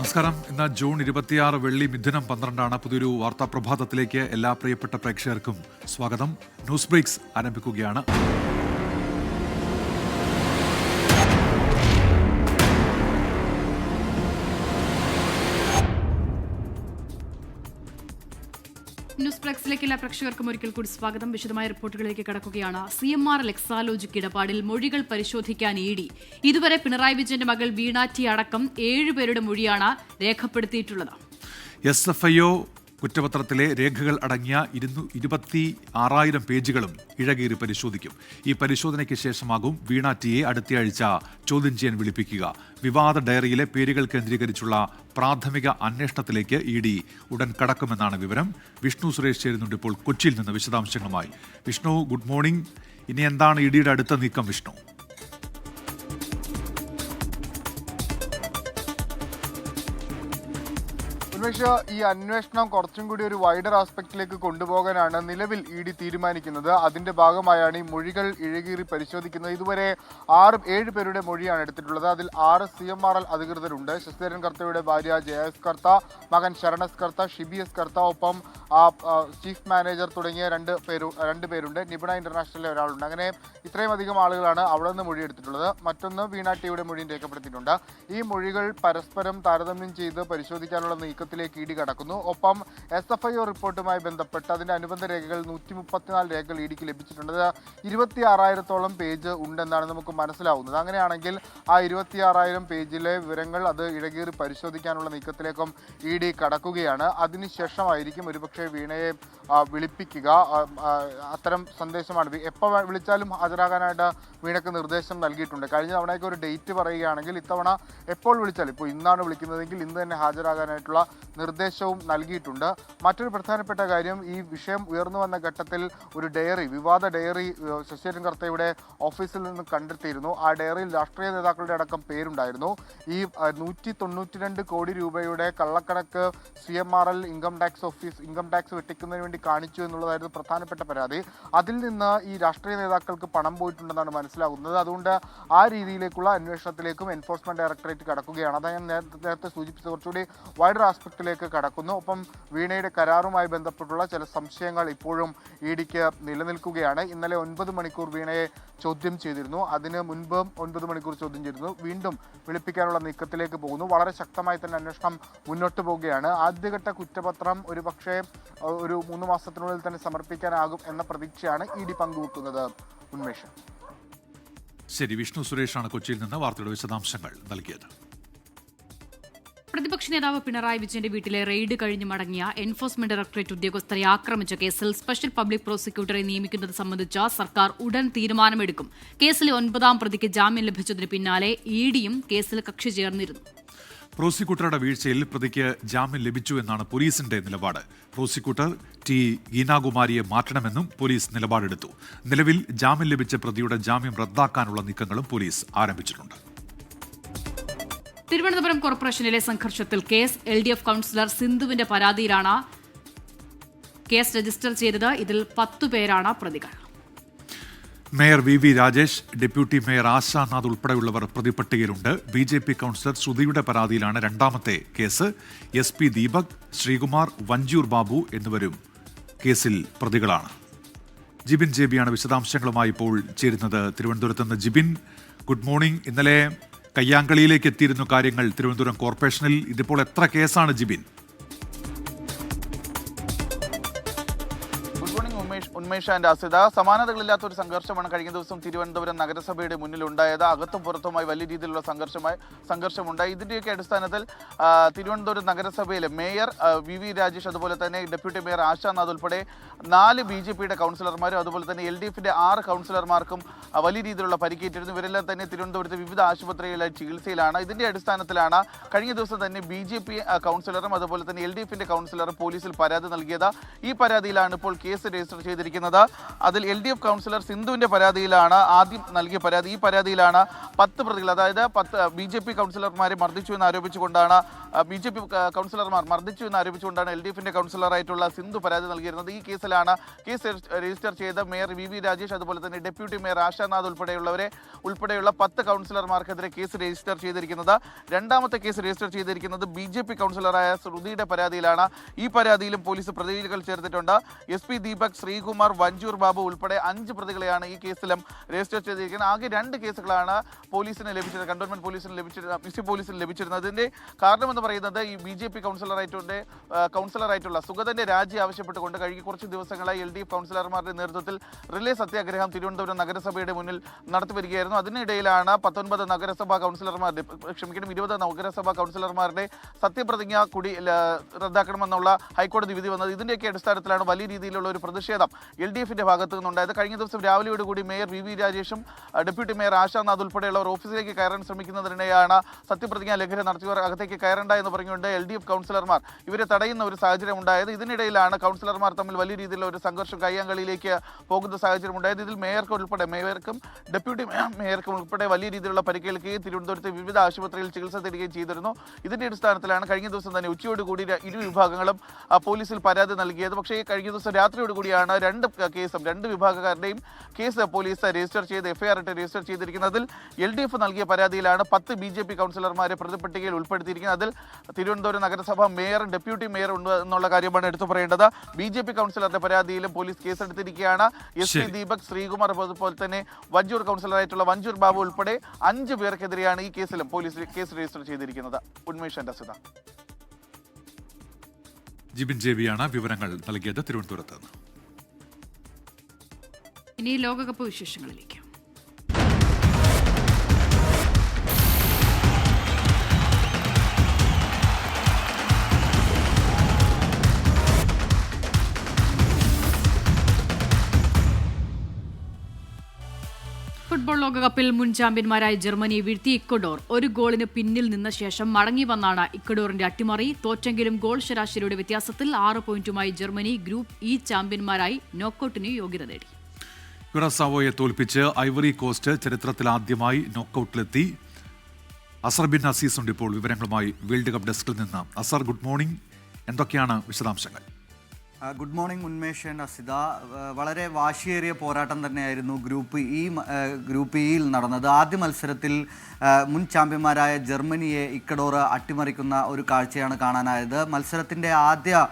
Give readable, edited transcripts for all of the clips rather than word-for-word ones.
നമസ്കാരം. ഇന്ന് ജൂൺ 26 വെള്ളി മിഥുനം 12 പുതിയൊരു വാർത്താ പ്രഭാതത്തിലേക്ക് എല്ലാ പ്രിയപ്പെട്ട പ്രേക്ഷകർക്കും സ്വാഗതം. ന്യൂസ് ബ്രേക്സ് ആരംഭിക്കുകയാണ്. ന്യൂസ് ബ്രേക്സിലേക്ക് എല്ലാ പ്രേക്ഷകർക്കും ഒരിക്കൽ കൂടി സ്വാഗതം. വിശദമായ റിപ്പോർട്ടുകളിലേക്ക് കടക്കുകയാണ്. CMRL എക്സാലോജിക് ഇടപാടിൽ മൊഴികൾ പരിശോധിക്കാൻ ED. ഇതുവരെ പിണറായി വിജയന്റെ മകൾ വീണ ടി അടക്കം 7 പേരുടെ മൊഴിയാണ് രേഖപ്പെടുത്തിയിട്ടുള്ളത്. SFIO കുറ്റപത്രത്തിലെ രേഖകൾ അടങ്ങിയ 26,000 പേജുകളും ഇഴകീറി പരിശോധിക്കും. ഈ പരിശോധനയ്ക്ക് ശേഷമാകും വീണ ടിയെ അടുത്തയാഴ്ച ചോദ്യം ചെയ്യാൻ വിളിപ്പിക്കുക. വിവാദ ഡയറിയിലെ പേരുകൾ കേന്ദ്രീകരിച്ചുള്ള പ്രാഥമിക അന്വേഷണത്തിലേക്ക് ED ഉടൻ കടക്കുമെന്നാണ് വിവരം. വിഷ്ണു സുരേഷ് ചേരുന്നുണ്ട് ഇപ്പോൾ കൊച്ചിയിൽ നിന്ന് വിശദാംശങ്ങളുമായി. Vishnu, good morning. ഇനി എന്താണ് EDയുടെ അടുത്ത നീക്കം വിഷ്ണു? ഈ അന്വേഷണം കുറച്ചും കൂടി ഒരു വൈഡർ ആസ്പെക്റ്റിലേക്ക് കൊണ്ടുപോകാനാണ് നിലവിൽ ED തീരുമാനിക്കുന്നത്. അതിന്റെ ഭാഗമായാണ് ഈ മൊഴികൾ ഇഴകീറി പരിശോധിക്കുന്നത്. ഇതുവരെ 7 പേരുടെ മൊഴിയാണ് എടുത്തിട്ടുള്ളത്. അതിൽ 6 CMRL അധികൃതരുണ്ട്. ശശിധരൻ കർത്തയുടെ ഭാര്യ JS കർത്ത, മകൻ ശരണസ് കർത്ത, ഷിബി എസ് കർത്ത, ഒപ്പം ചീഫ് മാനേജർ തുടങ്ങിയ 2 പേരുണ്ട്. നിപുണ ഇന്റർനാഷണലിലെ ഒരാളുണ്ട്. അങ്ങനെ ഇത്രയും അധികം ആളുകളാണ് അവിടെ നിന്ന് മൊഴി എടുത്തിട്ടുള്ളത്. മറ്റൊന്ന് വീണ ടിയുടെ മൊഴിയും രേഖപ്പെടുത്തിയിട്ടുണ്ട്. ഈ മൊഴികൾ പരസ്പരം താരതമ്യം ചെയ്ത് പരിശോധിക്കാനുള്ള നീക്കത്തിലേക്ക് ED കടക്കുന്നു. ഒപ്പം SFIO റിപ്പോർട്ടുമായി ബന്ധപ്പെട്ട് അതിന്റെ അനുബന്ധ രേഖകൾ 134 രേഖകൾ EDക്ക് ലഭിച്ചിട്ടുണ്ട്. 26,000-ഓളം പേജ് ഉണ്ടെന്നാണ് നമുക്ക് മനസ്സിലാവുന്നത്. അങ്ങനെയാണെങ്കിൽ ആ 26,000 പേജിലെ വിവരങ്ങൾ അത് ഇഴകീറി പരിശോധിക്കാനുള്ള നീക്കത്തിലേക്കും ED കടക്കുകയാണ്. അതിനുശേഷമായിരിക്കും ഒരുപക്ഷെ വീണയെ വിളിപ്പിക്കുക. അത്തരം സന്ദേശമാണ്. എപ്പോൾ വിളിച്ചാലും ഹാജരാകാനായിട്ട് വീണയ്ക്ക് നിർദ്ദേശം നൽകിയിട്ടുണ്ട്. കഴിഞ്ഞ തവണയൊക്കെ ഒരു ഡേറ്റ് പറയുകയാണെങ്കിൽ ഇത്തവണ എപ്പോൾ വിളിച്ചാലും, ഇപ്പോൾ ഇന്നാണ് വിളിക്കുന്നതെങ്കിൽ ഇന്ന് തന്നെ ഹാജരാകാനായിട്ടുള്ള നിർദ്ദേശവും നൽകിയിട്ടുണ്ട്. മറ്റൊരു പ്രധാനപ്പെട്ട കാര്യം, ഈ വിഷയം ഉയർന്നു വന്ന ഘട്ടത്തിൽ ഒരു ഡയറി, വിവാദ ഡയറി ശശിധരൻ കർത്തയുടെ ഓഫീസിൽ നിന്ന് കണ്ടെത്തിയിരുന്നു. ആ ഡയറിയിൽ രാഷ്ട്രീയ നേതാക്കളുടെ അടക്കം പേരുണ്ടായിരുന്നു. ഈ 192 കോടി രൂപയുടെ കള്ളക്കണക്ക് CMRL ഇൻകം ടാക്സ് വെട്ടിക്കുന്നതിന് വേണ്ടി കാണിച്ചു എന്നുള്ളതായിരുന്നു പ്രധാനപ്പെട്ട പരാതി. അതിൽ നിന്ന് ഈ രാഷ്ട്രീയ നേതാക്കൾക്ക് പണം പോയിട്ടുണ്ടെന്നാണ് മനസ്സിലാകുന്നത്. അതുകൊണ്ട് ആ രീതിയിലേക്കുള്ള അന്വേഷണത്തിലേക്കും എൻഫോഴ്സ്മെന്റ് ഡയറക്ടറേറ്റ് കടക്കുകയാണ്. അതായത് ഞാൻ നേരത്തെ സൂചിപ്പിച്ച കുറച്ചുകൂടി വൈഡർ ആസ്പെക്റ്റിലേക്ക് കടക്കുന്നു. ഒപ്പം വീണയുടെ കരാറുമായി ബന്ധപ്പെട്ടുള്ള ചില സംശയങ്ങൾ ഇപ്പോഴും EDക്ക് നിലനിൽക്കുകയാണ്. ഇന്നലെ 9 മണിക്കൂർ വീണയെ ചോദ്യം ചെയ്തിരുന്നു. അതിന് മുൻപും 9 മണിക്കൂർ ചോദ്യം ചെയ്തിരുന്നു. വീണ്ടും വിളിപ്പിക്കാനുള്ള നീക്കത്തിലേക്ക് പോകുന്നു. വളരെ ശക്തമായി തന്നെ അന്വേഷണം മുന്നോട്ട് പോവുകയാണ്. ആദ്യഘട്ട കുറ്റപത്രം ഒരുപക്ഷെ ഒരു 3 മാസത്തിനുള്ളിൽ തന്നെ സമർപ്പിക്കാനാകും എന്ന പ്രതീക്ഷയാണ് ED പങ്കുവെക്കുന്നത്. ഉന്മേഷം. ശരി, വിഷ്ണു സുരേഷാണ് കൊച്ചിയിൽ നിന്ന് വാർത്തയുടെ വിശദാംശങ്ങൾ നൽകിയത്. പ്രതിപക്ഷ നേതാവ് പിണറായി വിജയന്റെ വീട്ടിലെ റെയ്ഡ് കഴിഞ്ഞ് മടങ്ങിയ എൻഫോഴ്സ്മെന്റ് ഡയറക്ടറേറ്റ് ഉദ്യോഗസ്ഥരെ ആക്രമിച്ച കേസിൽ സ്പെഷ്യൽ പബ്ലിക് പ്രോസിക്യൂട്ടറെ നിയമിക്കുന്നത് സംബന്ധിച്ച സർക്കാർ ഉടൻ തീരുമാനമെടുക്കും. കേസിലെ 9ാം പ്രതിക്ക് ജാമ്യം ലഭിച്ചതിന് പിന്നാലെ EDയും കേസിൽ കക്ഷി ചേർന്നിരുന്നു. പ്രോസിക്യൂട്ടറുടെ വീഴ്ചയിൽ പ്രതിക്ക് ജാമ്യം ലഭിച്ചു എന്നാണ് പോലീസിന്റെ നിലപാട്. Prosecutor T. ഗീനാകുമാരിയെ മാറ്റണമെന്നും പോലീസ് നിലപാടെടുത്തു. നിലവിൽ ജാമ്യം ലഭിച്ച പ്രതിയുടെ ജാമ്യം റദ്ദാക്കാനുള്ള നീക്കങ്ങളും പോലീസ് ആരംഭിച്ചിട്ടുണ്ട്. തിരുവനന്തപുരം കോർപ്പറേഷനിലെ സംഘർഷത്തിൽ കേസ് LDF കൌൺസിലർ സിന്ധുവിന്റെ പരാതിയിലാണ് കേസ് രജിസ്റ്റർ ചെയ്തത്. ഇതിൽ 10 പേരാണ് പ്രതികൾ. Mayor VV Rajesh, deputy mayor Ashanath ഉൾപ്പെടെയുള്ളവർ പ്രതിപട്ടികയിലുണ്ട്. BJP കൌൺസിലർ ശ്രുതിയുടെ പരാതിയിലാണ് രണ്ടാമത്തെ കേസ്. SP ദീപക്, ശ്രീകുമാർ, വഞ്ചൂർ ബാബു എന്നിവരും കേസിൽ പ്രതികളാണ്. ജിബിൻ JB ആണ് വിശദാംശങ്ങളുമായി ഇപ്പോൾ ചേരുന്നത് തിരുവനന്തപുരത്ത് നിന്ന്. Jibin, good morning. ഇന്നലെ കയ്യാങ്കളിയിലേക്ക് എത്തിയിരുന്നു കാര്യങ്ങൾ തിരുവനന്തപുരം കോർപ്പറേഷനിൽ. ഇതിപ്പോൾ എത്ര കേസാണ് ജിബിൻ? ഉന്മേഷ് ആൻഡ് ആസിദ, സമാനതകളില്ലാത്ത ഒരു സംഘർഷമാണ് കഴിഞ്ഞ ദിവസം തിരുവനന്തപുരം നഗരസഭയുടെ മുന്നിലുണ്ടായത്. അകത്തും പുറത്തുമായി വലിയ രീതിയിലുള്ള സംഘർഷമുണ്ടായി. ഇതിന്റെയൊക്കെ അടിസ്ഥാനത്തിൽ തിരുവനന്തപുരം നഗരസഭയിലെ മേയർ VV രാജേഷ്, അതുപോലെ തന്നെ ഡെപ്യൂട്ടി മേയർ ആശാനാഥ് ഉൾപ്പെടെ 4 BJPയുടെ കൗൺസിലർമാരും അതുപോലെ തന്നെ LDFന്റെ 6 കൗൺസിലർമാർക്കും വലിയ രീതിയിലുള്ള പരിക്കേറ്റിരുന്നു. ഇവരെല്ലാം തന്നെ തിരുവനന്തപുരത്തെ വിവിധ ആശുപത്രികളിലെ ചികിത്സയിലാണ്. ഇതിന്റെ അടിസ്ഥാനത്തിലാണ് കഴിഞ്ഞ ദിവസം തന്നെ BJP കൗൺസിലറും അതുപോലെ തന്നെ LDFന്റെ കൗൺസിലറും പോലീസിൽ പരാതി നൽകിയത്. ഈ പരാതിയിലാണ് ഇപ്പോൾ കേസ് രജിസ്റ്റർ ചെയ്തിരിക്കുന്നത്. അതിൽ LDF കൗൺസിലർ സിന്ധുവിന്റെ പരാതിയിലാണ് ആദ്യം നൽകിയ പരാതി. ഈ പരാതിയിലാണ് 10 പ്രതികൾ, അതായത് 10 BJP കൗൺസിലർമാരെ മർദ്ദിച്ചു എന്ന് ആരോപിച്ചുകൊണ്ടാണ് BJP കൗൺസിലർമാർ മർദ്ദിച്ചു എന്ന് ആരോപിച്ചുകൊണ്ടാണ് LDFന്റെ കൗൺസിലറായിട്ടുള്ള സിന്ധു പരാതി നൽകിയിരുന്നത്. ഈ കേസിലാണ് കേസ് രജിസ്റ്റർ ചെയ്ത മേയർ VV രാജേഷ്, അതുപോലെ തന്നെ ഡെപ്യൂട്ടി മേയർ ആശാനാഥ് ഉൾപ്പെടെയുള്ള 10 കൗൺസിലർമാർക്കെതിരെ കേസ് രജിസ്റ്റർ ചെയ്തിരിക്കുന്നത്. രണ്ടാമത്തെ കേസ് രജിസ്റ്റർ ചെയ്തിരിക്കുന്നത് BJP കൗൺസിലറായ ശ്രുതിയുടെ പരാതിയിലാണ്. ഈ പരാതിയിലും പോലീസ് പ്രതികൾ ചേർത്തിട്ടുണ്ട്. SP ദീപക്, ശ്രീകുമാർ, വഞ്ചൂർ ബാബു ഉൾപ്പെടെ 5 പ്രതികളെയാണ് ഈ കേസിലും രജിസ്റ്റർ ചെയ്തിരിക്കുന്നത്. ആകെ 2 കേസുകളാണ് പോലീസിന് ലഭിച്ചത്, കണ്ടോൺമെന്റ് പോലീസിന് മ്യൂണിസിപ്പൽ പോലീസിന് ലഭിച്ചിരുന്നത്. ഇതിന്റെ കാരണമെന്ന് പറയുന്നത് ഈ BJP കൗൺസിലറായിട്ടുള്ള സുഗതന്റെ രാജി ആവശ്യപ്പെട്ടുകൊണ്ട് കഴിഞ്ഞ കുറച്ച് ദിവസങ്ങളായി LDF കൗൺസിലർമാരുടെ നേതൃത്വത്തിൽ റിലേ സത്യാഗ്രഹം തിരുവനന്തപുരം നഗരസഭയുടെ മുന്നിൽ നടത്തിവരികയായിരുന്നു. അതിനിടയിലാണ് 20 നഗരസഭാ കൗൺസിലർമാരുടെ സത്യപ്രതിജ്ഞ കൂടി റദ്ദാക്കണമെന്നുള്ള ഹൈക്കോടതി വിധി വന്നത്. ഇതിന്റെയൊക്കെ അടിസ്ഥാനത്തിലാണ് വലിയ രീതിയിലുള്ള ഒരു പ്രതിഷേധം LDFന്റെ ഭാഗത്തു നിന്നുണ്ടായത്. കഴിഞ്ഞ ദിവസം രാവിലെയോടുകൂടി മേയർ VV രാജേഷും ഡെപ്യൂട്ടി മേയർ ആശാനാഥ് ഉൾപ്പെടെയുള്ളവർ ഓഫീസിലേക്ക് കയറാൻ ശ്രമിക്കുന്നതിനിടെയാണ് സത്യപ്രതിജ്ഞാ ലംഘനം നടത്തിയവർ അകത്തേക്ക് കയറേണ്ട എന്ന് പറഞ്ഞുകൊണ്ട് LDF കൗൺസിലർമാർ ഇവരെ തടയുന്ന ഒരു സാഹചര്യം ഉണ്ടായത്. ഇതിനിടയിലാണ് കൗൺസിലർമാർ തമ്മിൽ വലിയ രീതിയിലുള്ള ഒരു സംഘർഷം കയ്യാങ്കളിയിലേക്ക് പോകുന്ന സാഹചര്യം ഉണ്ടായത്. ഇതിൽ മേയർക്കും ഡെപ്യൂട്ടി മേയർക്കും ഉൾപ്പെടെ വലിയ രീതിയിലുള്ള പരിക്കേൽക്കുകയും തിരുവനന്തപുരത്തെ വിവിധ ആശുപത്രിയിൽ ചികിത്സ തേടുകയും ചെയ്തിരുന്നു. ഇതിന്റെ അടിസ്ഥാനത്തിലാണ് കഴിഞ്ഞ ദിവസം തന്നെ ഉച്ചയോടുകൂടി ഇരു വിഭാഗങ്ങളും പോലീസിൽ പരാതി നൽകിയത്. പക്ഷേ കഴിഞ്ഞ ദിവസം രാത്രിയോടുകൂടിയാണ് 2 വിഭാഗക്കാരുടെയും കേസ് പോലീസ് രജിസ്റ്റർ ചെയ്ത് FIR രജിസ്റ്റർ ചെയ്തിരിക്കുന്നതിൽ LDF നൽകിയ പരാതിയിലാണ് 10 BJP കൗൺസിലർമാരെ പ്രതിപട്ടികയിൽ ഉൾപ്പെടുത്തിയിരിക്കുന്നത്. അതിൽ തിരുവനന്തപുരം നഗരസഭ മേയറും ഡെപ്യൂട്ടി മേയറും ഉണ്ട് എന്നുള്ള കാര്യമാണ് എടുത്തു പറയേണ്ടത്. BJP കൗൺസിലറുടെ പരാതിയിലും പോലീസ് കേസെടുത്തിരിക്കുകയാണ്. SP ദീപക്, ശ്രീകുമാർ, അതുപോലെ തന്നെ വഞ്ചൂർ കൗൺസിലറായിട്ടുള്ള വഞ്ചൂർ ബാബു ഉൾപ്പെടെ 5 പേർക്കെതിരെയാണ് ഈ കേസിലും പോലീസ് കേസ് രജിസ്റ്റർ ചെയ്തിരിക്കുന്നത്. ഉന്മേഷ് അസിത. ജിബിൻ ജെവിയാണ് വിവരങ്ങൾ നൽകിയത് തിരുവനന്തപുരത്ത് നിന്ന്. ഇനി ലോകകപ്പ് വിശേഷങ്ങളിലേക്ക്. ഫുട്ബോൾ ലോകകപ്പിൽ മുൻ ചാമ്പ്യന്മാരായ ജർമ്മനി വീഴ്ത്തി ഇക്വഡോർ. 1 ഗോളിന് പിന്നിൽ നിന്ന ശേഷം മടങ്ങി വന്നാണ് ഇക്വഡോറിന്റെ അട്ടിമറി. തോറ്റെങ്കിലും ഗോൾ ശരാശരിയുടെ വ്യത്യാസത്തിൽ 6 പോയിന്റുമായി ജർമ്മനി ഗ്രൂപ്പ് ഇ ചാമ്പ്യന്മാരായി നോക്കൌട്ടിന് യോഗ്യത നേടി. ക്യുറാസാവോയെ തോൽപ്പിച്ച് ഐവറി കോസ്റ്റ് ചരിത്രത്തിലാദ്യമായി നോക്കൌട്ടിലെത്തി. അസർ ബിൻ അസീസ് ഉണ്ട് ഇപ്പോൾ വിവരങ്ങളുമായി വേൾഡ് കപ്പ് ഡെസ്കിൽ നിന്ന്. Asar, good morning. എന്തൊക്കെയാണ് വിശദാംശങ്ങൾ? Good morning Unmesh and Asitha. വളരെ വാശിയേറിയ പോരാട്ടം തന്നെയായിരുന്നു ഗ്രൂപ്പ് ഇയിൽ നടന്നത്. ആദ്യ മത്സരത്തിൽ മുൻ ചാമ്പ്യന്മാരായ ജർമ്മനിയെ ഇക്വഡോർ അട്ടിമറിക്കുന്ന ഒരു കാഴ്ചയാണ് കാണാനായത്. മത്സരത്തിൻ്റെ ആദ്യ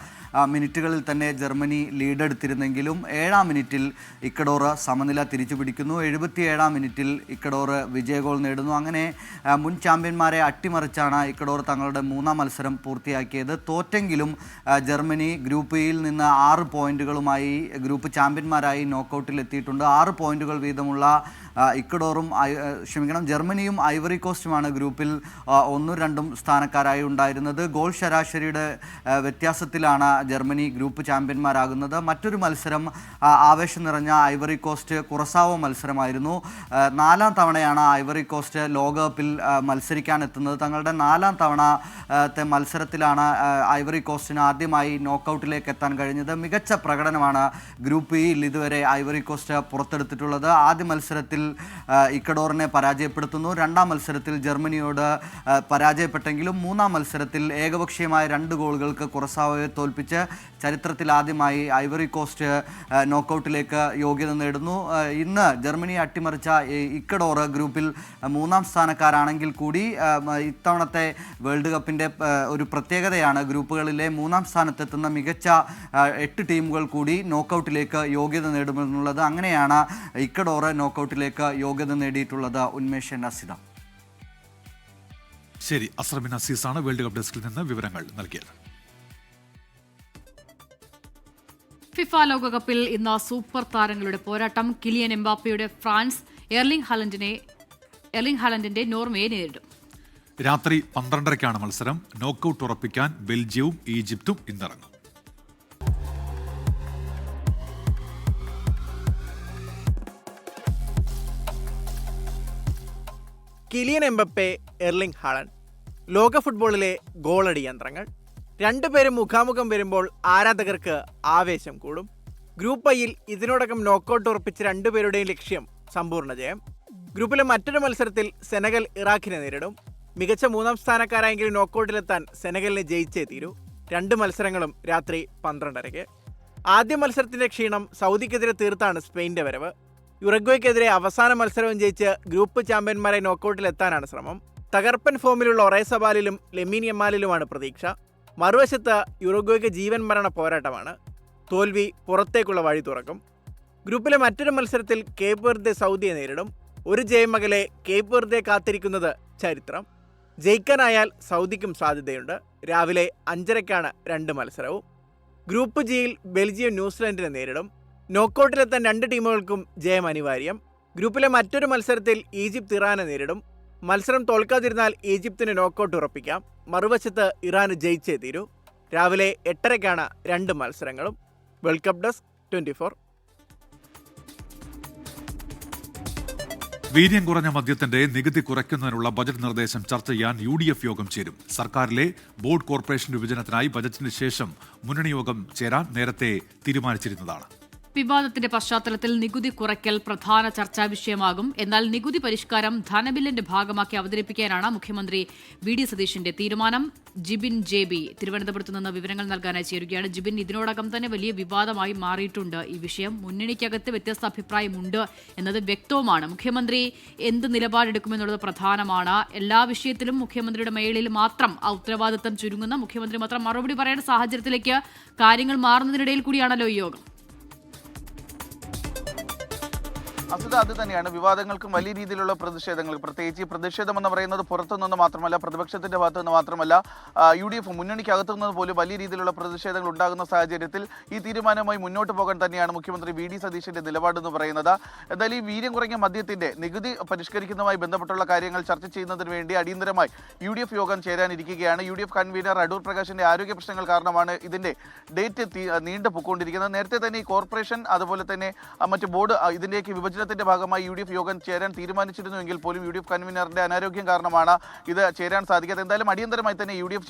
മിനിറ്റുകളിൽ തന്നെ ജർമ്മനി ലീഡെടുത്തിരുന്നെങ്കിലും 7-ാം മിനിറ്റിൽ ഇക്വഡോർ സമനില തിരിച്ചു പിടിക്കുന്നു. 77-ാം മിനിറ്റിൽ ഇക്വഡോർ വിജയഗോൾ നേടുന്നു. അങ്ങനെ മുൻ ചാമ്പ്യന്മാരെ അട്ടിമറിച്ചാണ് ഇക്വഡോർ തങ്ങളുടെ 3-ാം മത്സരം പൂർത്തിയാക്കിയത്. തോറ്റെങ്കിലും ജർമ്മനി ഗ്രൂപ്പ് ഇയിൽ നിന്ന് 6 പോയിന്റുകളുമായി ഗ്രൂപ്പ് ചാമ്പ്യന്മാരായി നോക്കൌട്ടിൽ എത്തിയിട്ടുണ്ട്. 6 പോയിന്റുകൾ വീതമുള്ള ജർമ്മനിയും ഐവറി കോസ്റ്റുമാണ് ഗ്രൂപ്പിൽ 1-2 സ്ഥാനക്കാരായി ഉണ്ടായിരുന്നത്. ഗോൾ ശരാശരിയുടെ വ്യത്യാസത്തിലാണ് ജർമ്മനി ഗ്രൂപ്പ് ചാമ്പ്യന്മാരാകുന്നത്. മറ്റൊരു മത്സരം ആവേശം നിറഞ്ഞ ഐവറി കോസ്റ്റ് കുറസാവോ മത്സരമായിരുന്നു. 4-ാം തവണയാണ് ഐവറി കോസ്റ്റ് ലോകകപ്പിൽ മത്സരിക്കാൻ എത്തുന്നത്. തങ്ങളുടെ 4-ാം തവണത്തെ മത്സരത്തിലാണ് ഐവറി കോസ്റ്റിന് ആദ്യമായി നോക്കൌട്ടിലേക്ക് എത്താൻ കഴിഞ്ഞത്. മികച്ച പ്രകടനമാണ് ഗ്രൂപ്പ് ഇയിൽ ഇതുവരെ ഐവറി കോസ്റ്റ് പുറത്തെടുത്തിട്ടുള്ളത്. ആദ്യ മത്സരത്തിൽ ഇക്വഡോറിനെ പരാജയപ്പെടുത്തുന്നു. 2-ാം മത്സരത്തിൽ ജർമ്മനിയോട് പരാജയപ്പെട്ടെങ്കിലും 3-ാം മത്സരത്തിൽ ഏകപക്ഷീയമായ 2 ഗോളുകൾക്ക് കുറസാവോയെ തോൽപ്പിച്ച് ചരിത്രത്തിൽ ആദ്യമായി ഐവറി കോസ്റ്റ് നോക്കൌട്ടിലേക്ക് യോഗ്യത നേടുന്നു. ഇന്ന് ജർമ്മനിയെ അട്ടിമറിച്ച ഇക്വഡോർ ഗ്രൂപ്പിൽ 3-ാം സ്ഥാനക്കാരാണെങ്കിൽ കൂടി ഇത്തവണത്തെ വേൾഡ് കപ്പിൻ്റെ ഒരു പ്രത്യേകതയാണ് ഗ്രൂപ്പുകളിലെ 3-ാം സ്ഥാനത്തെത്തുന്ന മികച്ച 8 ടീമുകൾ കൂടി നോക്കൌട്ടിലേക്ക് യോഗ്യത നേടുമെന്നുള്ളത്. അങ്ങനെയാണ് ഇക്വഡോർ നോക്കൌട്ടിലേക്ക് യോഗ്യത നേടിയിട്ടുള്ളത്. ഉന്മേഷ് അസിത. ശരി, അസർ ബിൻ അസീസാണ് വേൾഡ് കപ്പ് ഡെസ്കിൽ നിന്ന് വിവരങ്ങൾ നൽകിയത്. ഫിഫ ലോകകപ്പിൽ ഇന്ന് സൂപ്പർ താരങ്ങളുടെ പോരാട്ടം. കിലിയൻ എംബാപ്പയുടെ ഫ്രാൻസ് എർലിംഗ് ഹാലൻഡിന്റെ നോർവയെ നേരിടും. രാത്രി 12:30-ക്കാണ് മത്സരം. നോക്കൌട്ട് ഉറപ്പിക്കാൻ ബെൽജിയവും ഈജിപ്തും ഇന്നിറങ്ങും. കിലിയൻ എംബപ്പെ, എർലിംഗ് ഹാലൻഡ് ലോക ഫുട്ബോളിലെ ഗോളടി യന്ത്രങ്ങൾ. രണ്ടുപേരും മുഖാമുഖം വരുമ്പോൾ ആരാധകർക്ക് ആവേശം കൂടും. ഗ്രൂപ്പ് ഐയിൽ ഇതിനോടകം നോക്കൌട്ട് ഉറപ്പിച്ച രണ്ടുപേരുടെയും ലക്ഷ്യം സമ്പൂർണ്ണ ജയം. ഗ്രൂപ്പിലെ മറ്റൊരു മത്സരത്തിൽ സെനഗൽ ഇറാഖിനെ നേരിടും. മികച്ച 3ാം സ്ഥാനക്കാരായെങ്കിലും നോക്കൌട്ടിലെത്താൻ സെനഗലിനെ ജയിച്ചേ തീരൂ. 2 മത്സരങ്ങളും രാത്രി 12:30. ആദ്യ മത്സരത്തിന്റെ ക്ഷീണം സൗദിക്കെതിരെ തീർത്താണ് സ്പെയിന്റെ വരവ്. യുറുഗ്വേക്കെതിരെ അവസാന മത്സരവും ജയിച്ച് ഗ്രൂപ്പ് ചാമ്പ്യന്മാരായി നോക്കൌട്ടിലെത്താനാണ് ശ്രമം. തകർപ്പൻ ഫോമിലുള്ള ഒറൈസബാലിലും ലെമീൻ യമാലിലുമാണ് പ്രതീക്ഷ. മറുവശത്ത് യുറുഗ്വേക്ക് ജീവൻ മരണ പോരാട്ടമാണ്. തോൽവി പുറത്തേക്കുള്ള വഴി തുറക്കും. ഗ്രൂപ്പിലെ മറ്റൊരു മത്സരത്തിൽ കേപ്പ് വെർദെ സൗദിയെ നേരിടും. ഒരു ജയമകലെ കേപ്പ് വെർദെ കാത്തിരിക്കുന്നത് ചരിത്രം. ജയിക്കാനായാൽ സൗദിക്കും സാധ്യതയുണ്ട്. രാവിലെ 5:30 2 മത്സരവും. ഗ്രൂപ്പ് ജിയിൽ ബെൽജിയം ന്യൂസിലൻഡിനെ നേരിടും. നോക്കൌട്ടിലെത്താൻ 2 ടീമുകൾക്കും ജയം അനിവാര്യം. ഗ്രൂപ്പിലെ മറ്റൊരു മത്സരത്തിൽ ഈജിപ്ത് ഇറാനെ നേരിടും. മത്സരം തോൽക്കാതിരുന്നാൽ ഈജിപ്തിന് നോക്കൌട്ട് ഉറപ്പിക്കാം. മറുവശത്ത് ഇറാന് ജയിച്ചേ തീരൂ. രാവിലെ 8:30 2 മത്സരങ്ങളും. World cup desk 24. വീര്യം കുറഞ്ഞ മദ്യത്തിന്റെ നികുതി കുറയ്ക്കുന്നതിനുള്ള ബജറ്റ് നിർദ്ദേശം ചർച്ച ചെയ്യാൻ UDF യോഗം ചേരും. സർക്കാരിലെ ബോർഡ് കോർപ്പറേഷൻ വിഭജനത്തിനായി ബജറ്റിന് ശേഷം മുന്നണി യോഗം ചേരാൻ നേരത്തെ തീരുമാനിച്ചിരുന്നതാണ്. വിവാദത്തിന്റെ പശ്ചാത്തലത്തിൽ നികുതി കുറയ്ക്കൽ പ്രധാന ചർച്ചാ വിഷയമാകും. എന്നാൽ നികുതി പരിഷ്കാരം ധനബില്ലിന്റെ ഭാഗമാക്കി അവതരിപ്പിക്കാനാണ് മുഖ്യമന്ത്രി VD സതീശന്റെ തീരുമാനം. ജിബിൻ JB തിരുവനന്തപുരത്ത് നിന്ന് വിവരങ്ങൾ നൽകാനായി ചേരുകയാണ്. ജിബിൻ, ഇതിനോടകം തന്നെ വലിയ വിവാദമായി മാറിയിട്ടുണ്ട് ഈ വിഷയം. മുന്നണിക്കകത്ത് വ്യത്യസ്ത അഭിപ്രായമുണ്ട് എന്നത് വ്യക്തവുമാണ്. മുഖ്യമന്ത്രി എന്ത് നിലപാടെടുക്കുമെന്നുള്ളത് പ്രധാനമാണ്. എല്ലാ വിഷയത്തിലും മുഖ്യമന്ത്രിയുടെ മേളിൽ മാത്രം ഉത്തരവാദിത്തം ചുരുങ്ങുന്ന മുഖ്യമന്ത്രി മാത്രം മറുപടി പറയേണ്ട സാഹചര്യത്തിലേക്ക് കാര്യങ്ങൾ മാറുന്നതിനിടയിൽ കൂടിയാണല്ലോ ഈ യോഗം. അസുത അത് തന്നെയാണ്. വിവാദങ്ങൾക്കും വലിയ രീതിയിലുള്ള പ്രതിഷേധങ്ങൾ, പ്രത്യേകിച്ച് ഈ പ്രതിഷേധം എന്ന് പറയുന്നത് പുറത്തുനിന്ന് മാത്രമല്ല, പ്രതിപക്ഷത്തിന്റെ ഭാഗത്തു നിന്ന് മാത്രമല്ല, UDF മുന്നണിക്കകത്തു നിന്ന് പോലും വലിയ രീതിയിലുള്ള പ്രതിഷേധങ്ങൾ ഉണ്ടാകുന്ന സാഹചര്യത്തിൽ ഈ തീരുമാനവുമായി മുന്നോട്ട് പോകാൻ തന്നെയാണ് മുഖ്യമന്ത്രി VD സതീശന്റെ നിലപാടെന്ന് പറയുന്നത്. എന്തായാലും ഈ വീര്യം കുറഞ്ഞ മദ്യത്തിന്റെ നികുതി പരിഷ്കരിക്കുന്നതുമായി ബന്ധപ്പെട്ടുള്ള കാര്യങ്ങൾ ചർച്ച ചെയ്യുന്നതിന് വേണ്ടി അടിയന്തരമായി UDF യോഗം ചേരാനിരിക്കുകയാണ്. UDF കൺവീനർ അടൂർ പ്രകാശിന്റെ ആരോഗ്യ പ്രശ്നങ്ങൾ കാരണമാണ് ഇതിന്റെ ഡേറ്റ് നീണ്ടു പൊക്കൊണ്ടിരിക്കുന്നത്. നേരത്തെ തന്നെ ഈ കോർപ്പറേഷൻ അതുപോലെ തന്നെ മറ്റ് ബോർഡ് ഇതിലേക്ക് വിഭജനത്തിന്റെ ഭാഗമായി UDF യോഗം ചേരാൻ തീരുമാനിച്ചിരുന്നുവെങ്കിൽ പോലും UDF കൺവീനറിന്റെ അനാരോഗ്യം കാരണമാണ് ഇത് ചേരാൻ സാധിക്കാത്തത്. എന്തായാലും അടിയന്തരമായി തന്നെ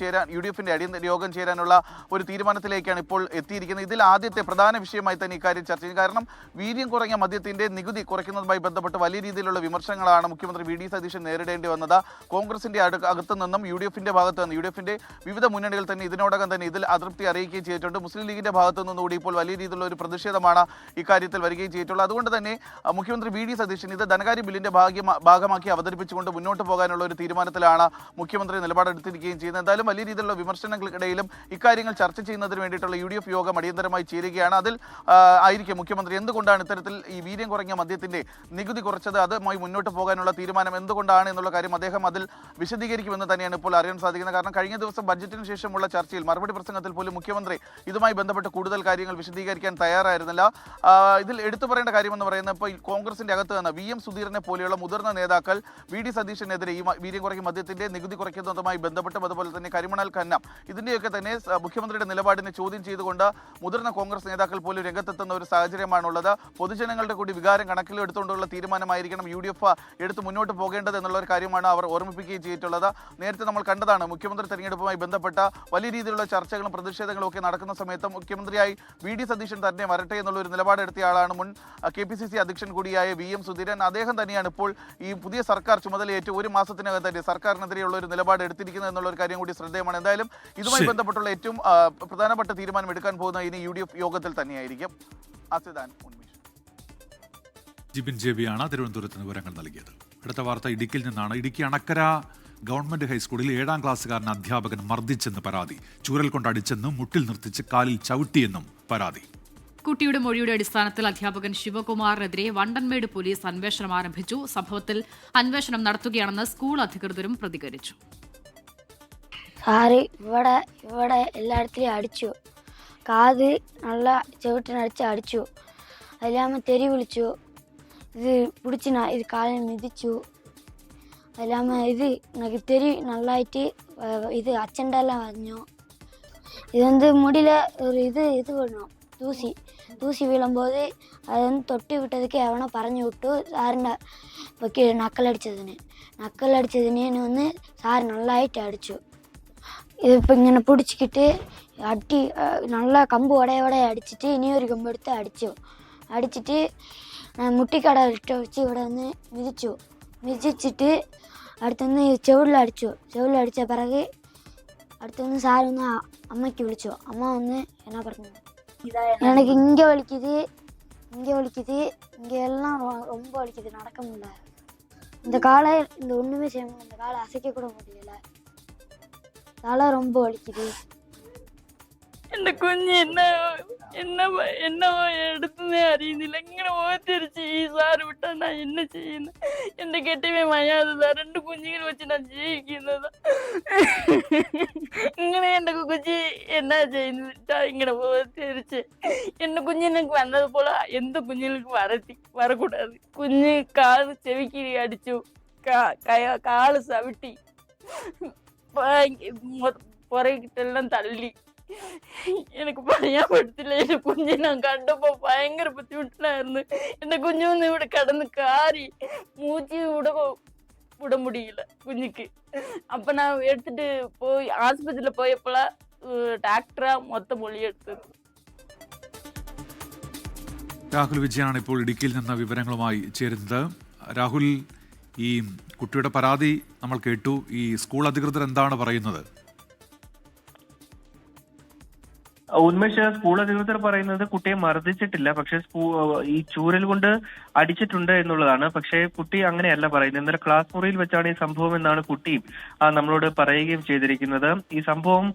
UDFന്റെ അടിയന്തര യോഗം ചേരാനുള്ള ഒരു തീരുമാനത്തിലേക്കാണ് ഇപ്പോൾ എത്തിയിരിക്കുന്നത്. ഇതിൽ ആദ്യത്തെ പ്രധാന വിഷയമായി തന്നെ ഇക്കാര്യം ചർച്ച ചെയ്യും. കാരണം വീര്യം കുറഞ്ഞ മദ്യത്തിന്റെ നികുതി കുറയ്ക്കുന്നതുമായി ബന്ധപ്പെട്ട് വലിയ രീതിയിലുള്ള വിമർശനങ്ങളാണ് മുഖ്യമന്ത്രി VD സതീശൻ നേരിടേണ്ടി വന്നത്. കോൺഗ്രസിന്റെ അകത്തു നിന്നും UDFന്റെ ഭാഗത്ത് നിന്ന് UDFന്റെ വിവിധ മുന്നണികൾ തന്നെ ഇതിനോടകം തന്നെ ഇതിൽ അതൃപ്തി അറിയിക്കുകയും ചെയ്തിട്ടുണ്ട്. മുസ്ലിം ലീഗിന്റെ ഭാഗത്തു നിന്നുകൂടി ഇപ്പോൾ വലിയ രീതിയിലുള്ള ഒരു പ്രതിഷേധമാണ് ഇക്കാര്യത്തിൽ വരികയും ചെയ്തിട്ടുള്ളത്. അതുകൊണ്ട് തന്നെ മുഖ്യമന്ത്രി VD സതീശൻ ഇത് ധനകാര്യ ബില്ലിന്റെ ഭാഗമാക്കി അവതരിപ്പിച്ചുകൊണ്ട് മുന്നോട്ട് പോകാനുള്ള ഒരു തീരുമാനത്തിലാണ് മുഖ്യമന്ത്രി നിലപാടെടുത്തിരിക്കുകയും ചെയ്യുന്നത്. എന്തായാലും വലിയ രീതിയിലുള്ള വിമർശനങ്ങൾക്കിടയിലും ഇക്കാര്യങ്ങൾ ചർച്ച ചെയ്യുന്നതിന് വേണ്ടിയിട്ടുള്ള UDF യോഗം അടിയന്തരമായി ചേരുകയാണ്. അതിൽ ആയിരിക്കും മുഖ്യമന്ത്രി എന്തുകൊണ്ടാണ് ഇത്തരത്തിൽ ഈ വീര്യം കുറഞ്ഞ മദ്യത്തിന്റെ നികുതി കുറച്ചത്, അതുമായി മുന്നോട്ട് പോകാനുള്ള തീരുമാനം എന്തുകൊണ്ടാണ് എന്നുള്ള കാര്യം അദ്ദേഹം അതിൽ വിശദീകരിക്കുമെന്ന് തന്നെയാണ് ഇപ്പോൾ അറിയാൻ സാധിക്കുന്നത്. കാരണം കഴിഞ്ഞ ദിവസം ബഡ്ജറ്റിന് ശേഷമുള്ള ചർച്ചയിൽ മറുപടി പ്രസംഗത്തിൽ പോലും മുഖ്യമന്ത്രി ഇതുമായി ബന്ധപ്പെട്ട് കൂടുതൽ കാര്യങ്ങൾ വിശദീകരിക്കാൻ തയ്യാറായിരുന്നില്ല. ഇതിൽ എടുത്തു പറയേണ്ട കാര്യമെന്ന് പറയുന്നത് ഇപ്പോൾ കോൺഗ്രസിന്റെ അകത്ത് നിന്ന് VM സുധീറിനെ പോലെയുള്ള മുതിർന്ന നേതാക്കൾ VD സതീശനെതിരെ ഈ വീര്യം കുറയ്ക്കുന്ന മദ്യത്തിന്റെ നികുതി കുറയ്ക്കുന്നതുമായി ബന്ധപ്പെട്ടും അതുപോലെ തന്നെ കരിമണൽ ഖനനം ഇതിന്റെയൊക്കെ തന്നെ മുഖ്യമന്ത്രിയുടെ നിലപാടിനെ ചോദ്യം ചെയ്തുകൊണ്ട് മുതിർന്ന കോൺഗ്രസ് നേതാക്കൾ പോലും രംഗത്തെത്തുന്ന ഒരു സാഹചര്യമാണുള്ളത്. പൊതുജനങ്ങളുടെ കൂടി വികാരം കണക്കിലെടുത്തുകൊണ്ടുള്ള തീരുമാനമായിരിക്കണം UDF എടുത്ത് മുന്നോട്ട് പോകേണ്ടത് എന്നുള്ള ഒരു കാര്യമാണ് അവർ ഓർമ്മിപ്പിക്കുകയും ചെയ്തിട്ടുള്ളത്. നേരത്തെ നമ്മൾ കണ്ടതാണ് മുഖ്യമന്ത്രി തെരഞ്ഞെടുപ്പുമായി ബന്ധപ്പെട്ട വലിയ രീതിയിലുള്ള ചർച്ചകളും പ്രതിഷേധങ്ങളും ഒക്കെ നടക്കുന്ന സമയത്ത് മുഖ്യമന്ത്രിയായി VD സതീശൻ തന്നെ വരട്ടെ എന്നുള്ള ഒരു നിലപാടെടുത്ത ആളാണ് മുൻ KPCC അധ്യക്ഷൻ കൂടിയായ VM സുധീരൻ. അദ്ദേഹം തന്നെയാണ് ഇപ്പോൾ ഈ പുതിയ സർക്കാർ ചുമതലയേറ്റ് 1 മാസത്തിനകം തന്നെ സർക്കാരിനെതിരെയുള്ള ഒരു നിലപാട് എടുത്തിരിക്കുന്നത് എന്നുള്ള ഒരു കാര്യം കൂടി ശ്രദ്ധേയമാണ്. എന്തായാലും ഇതുമായി ബന്ധപ്പെട്ടുള്ള ഏറ്റവും പ്രധാനപ്പെട്ട തീരുമാനം എടുക്കാൻ പോകുന്ന ഇനി UDF യോഗത്തിൽ തന്നെയായിരിക്കും. ജിബിൻ JB ആണ് തിരുവനന്തപുരത്ത് വിവരങ്ങൾ നൽകിയത്. അടുത്ത വാർത്ത ഇടുക്കിയിൽ നിന്നാണ്. ഇടുക്കി അണക്കര ഗവൺമെന്റ് ഹൈസ്കൂളിൽ 7ാം ക്ലാസ്സുകാരൻ അധ്യാപകൻ മർദ്ദിച്ചെന്ന് പരാതി. ചൂരൽ കൊണ്ടടിച്ചെന്നും മുട്ടിൽ നിർത്തിച്ച് കാലിൽ ചവിട്ടിയെന്നും പരാതി. കുട്ടിയുടെ മൊഴിയുടെ അടിസ്ഥാനത്തിൽ അധ്യാപകൻ ശിവകുമാറിനെതിരെ വണ്ടൻമേട് പോലീസ് അന്വേഷണം ആരംഭിച്ചു. സംഭവത്തിൽ അന്വേഷണം നടത്തുകയാണെന്ന് സ്കൂൾ അധികൃതരും പ്രതികരിച്ചു. സാറ് ഇവിടെ എല്ലായിടത്തിലും അടിച്ചു. കാത് നല്ല ചവിട്ടിനടിച്ച് അടിച്ചു. അതിലാകുമ്പോൾ തെറി വിളിച്ചു. ഇത് പിടിച്ച് ഇത് കാലിൽ മിതിച്ചു. അതിലാകുമ്പോൾ എനിക്ക് തെറി നല്ലതായിട്ട് ഇത് അച്ഛൻ്റെ എല്ലാം പറഞ്ഞു. ഇത് മുടിയിൽ ഒരു ഇത് വീണു, தூசி விழும்போது அது வந்து தொட்டு விட்டதுக்கு எவனோ പറഞ്ഞു விட்டு சார் நக்கல் அடித்ததுன்னு வந்து சார் நல்லாயிட்டு அடிச்சு. இது இப்போ இங்கே பிடிச்சிக்கிட்டு நல்லா கம்பு உடைய அடிச்சுட்டு இனியொரு கம்பு எடுத்து அடிச்சுட்டு நான் முட்டிக்கடை வச்சு இவரை வந்து மிதிச்சுட்டு அடுத்து வந்து செவுளில் அடித்த பிறகு அடுத்து வந்து சார் வந்து அம்மாக்கு விழிச்சோம். அம்மா வந்து என்ன பண்ணுங்க, எனக்கு இங்கே வலிக்குது, இங்கே எல்லாம் ரொம்ப வலிக்குது, நடக்க முடியல, இந்த காலை இந்த ஒன்றுமே செய்ய முடியல, இந்த காலை அசைக்க கூட முடியல, தலை ரொம்ப வலிக்குது. എന്റെ കുഞ്ഞ് എന്നവോ എടുത്തുന്നേ അറിയുന്നില്ല. ഇങ്ങനെ ഓർത്തിരിച്ച് ഈ സാറ് വിട്ടാ ഞാൻ എന്നെ ചെയ്യുന്നത്? എന്റെ കെട്ടിവേ മയാതെ 2 കുഞ്ഞുങ്ങൾ വെച്ച് ഞാൻ ജീവിക്കുന്നത്. ഇങ്ങനെ എന്റെ കുഞ്ഞ് എന്നാ ചെയ്യുന്നിട്ടാ ഇങ്ങനെ ഓർത്തിരിച്ച് എന്റെ കുഞ്ഞിനക്ക് വന്നതുപോലെ എന്ത് കുഞ്ഞുങ്ങൾക്ക് വരക്കൂടാது. കുഞ്ഞ് കാല് ചെവിക്ക് അടിച്ചു, കാല് ചവിട്ടി, പുറകിട്ടെല്ലാം തള്ളി. എനിക്ക് പറയാൻ പറ്റത്തില്ല. എന്റെ കുഞ്ഞിനെ ഞാൻ കണ്ടപ്പോ ഭയങ്കര ബുദ്ധിമുട്ടിലായിരുന്നു. എന്റെ കുഞ്ഞൊന്നും ഇവിടെ കിടന്ന് കാരി മൂച്ചി വിട മുടിയില്ല കുഞ്ഞിക്ക്. അപ്പൊ ഞാൻ എടുത്തിട്ട് പോയി ആസ്പത്രിയിൽ പോയപ്പോഴാ ഡാക്ടറാ മൊത്തം മൊഴിയെടുത്തത്. രാഹുൽ വിജയാണ് ഇപ്പോൾ ഇടുക്കിയിൽ നിന്ന് വിവരങ്ങളുമായി ചേരുന്നത്. രാഹുൽ, ഈ കുട്ടിയുടെ പരാതി നമ്മൾ കേട്ടു. ഈ സ്കൂൾ അധികൃതർ എന്താണ് പറയുന്നത്? ഉന്മേഷ്, സ്കൂൾ അധികൃതർ പറയുന്നത് കുട്ടിയെ മർദ്ദിച്ചിട്ടില്ല, പക്ഷെ ഈ ചൂരൽ കൊണ്ട് അടിച്ചിട്ടുണ്ട് എന്നുള്ളതാണ്. പക്ഷേ കുട്ടി അങ്ങനെയല്ല പറയുന്നത്. ഇന്നലെ ക്ലാസ് മുറിയിൽ വെച്ചാണ് ഈ സംഭവം എന്നാണ് കുട്ടി നമ്മളോട് പറയുകയും ചെയ്തിരിക്കുന്നത്. ഈ സംഭവം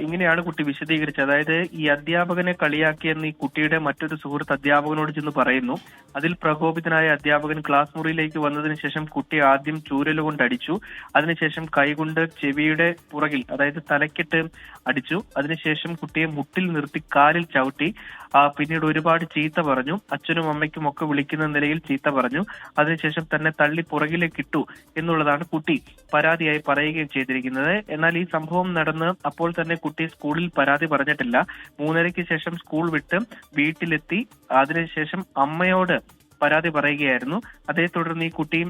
ഇങ്ങനെയാണ് കുട്ടി വിശദീകരിച്ചത്. അതായത് ഈ അധ്യാപകനെ കളിയാക്കിയെന്ന് ഈ കുട്ടിയുടെ മറ്റൊരു സുഹൃത്ത് അധ്യാപകനോട് ചെന്ന് പറയുന്നു. അതിൽ പ്രകോപിതനായ അധ്യാപകൻ ക്ലാസ് മുറിയിലേക്ക് വന്നതിന് ശേഷം കുട്ടി ആദ്യം ചൂരൽ കൊണ്ട് അടിച്ചു. അതിനുശേഷം കൈകൊണ്ട് ചെവിയുടെ പുറകിൽ, അതായത് തലക്കിട്ട് അടിച്ചു. അതിനുശേഷം കുട്ടിയെ മുട്ടിൽ നിർത്തി കാലിൽ ചവിട്ടി. പിന്നീട് ഒരുപാട് ചീത്ത പറഞ്ഞു. അച്ഛനും അമ്മയ്ക്കും ഒക്കെ വിളിക്കുന്ന നിലയിൽ ചീത്ത പറഞ്ഞു. അതിനുശേഷം തന്നെ തള്ളി പുറകിലേക്ക് ഇട്ടു എന്നുള്ളതാണ് കുട്ടി പരാതിയായി പറയുകയും ചെയ്തിരിക്കുന്നത്. എന്നാൽ ഈ സംഭവം നടന്ന് അപ്പോൾ തന്നെ കുട്ടി സ്കൂളിൽ പരാതി പറഞ്ഞിട്ടില്ല. 3:30-ക്ക് ശേഷം സ്കൂൾ വിട്ട് വീട്ടിലെത്തി. അതിനുശേഷം അമ്മയോട് പരാതി പറയുകയായിരുന്നു. അതേ തുടർന്ന് ഈ കുട്ടിയും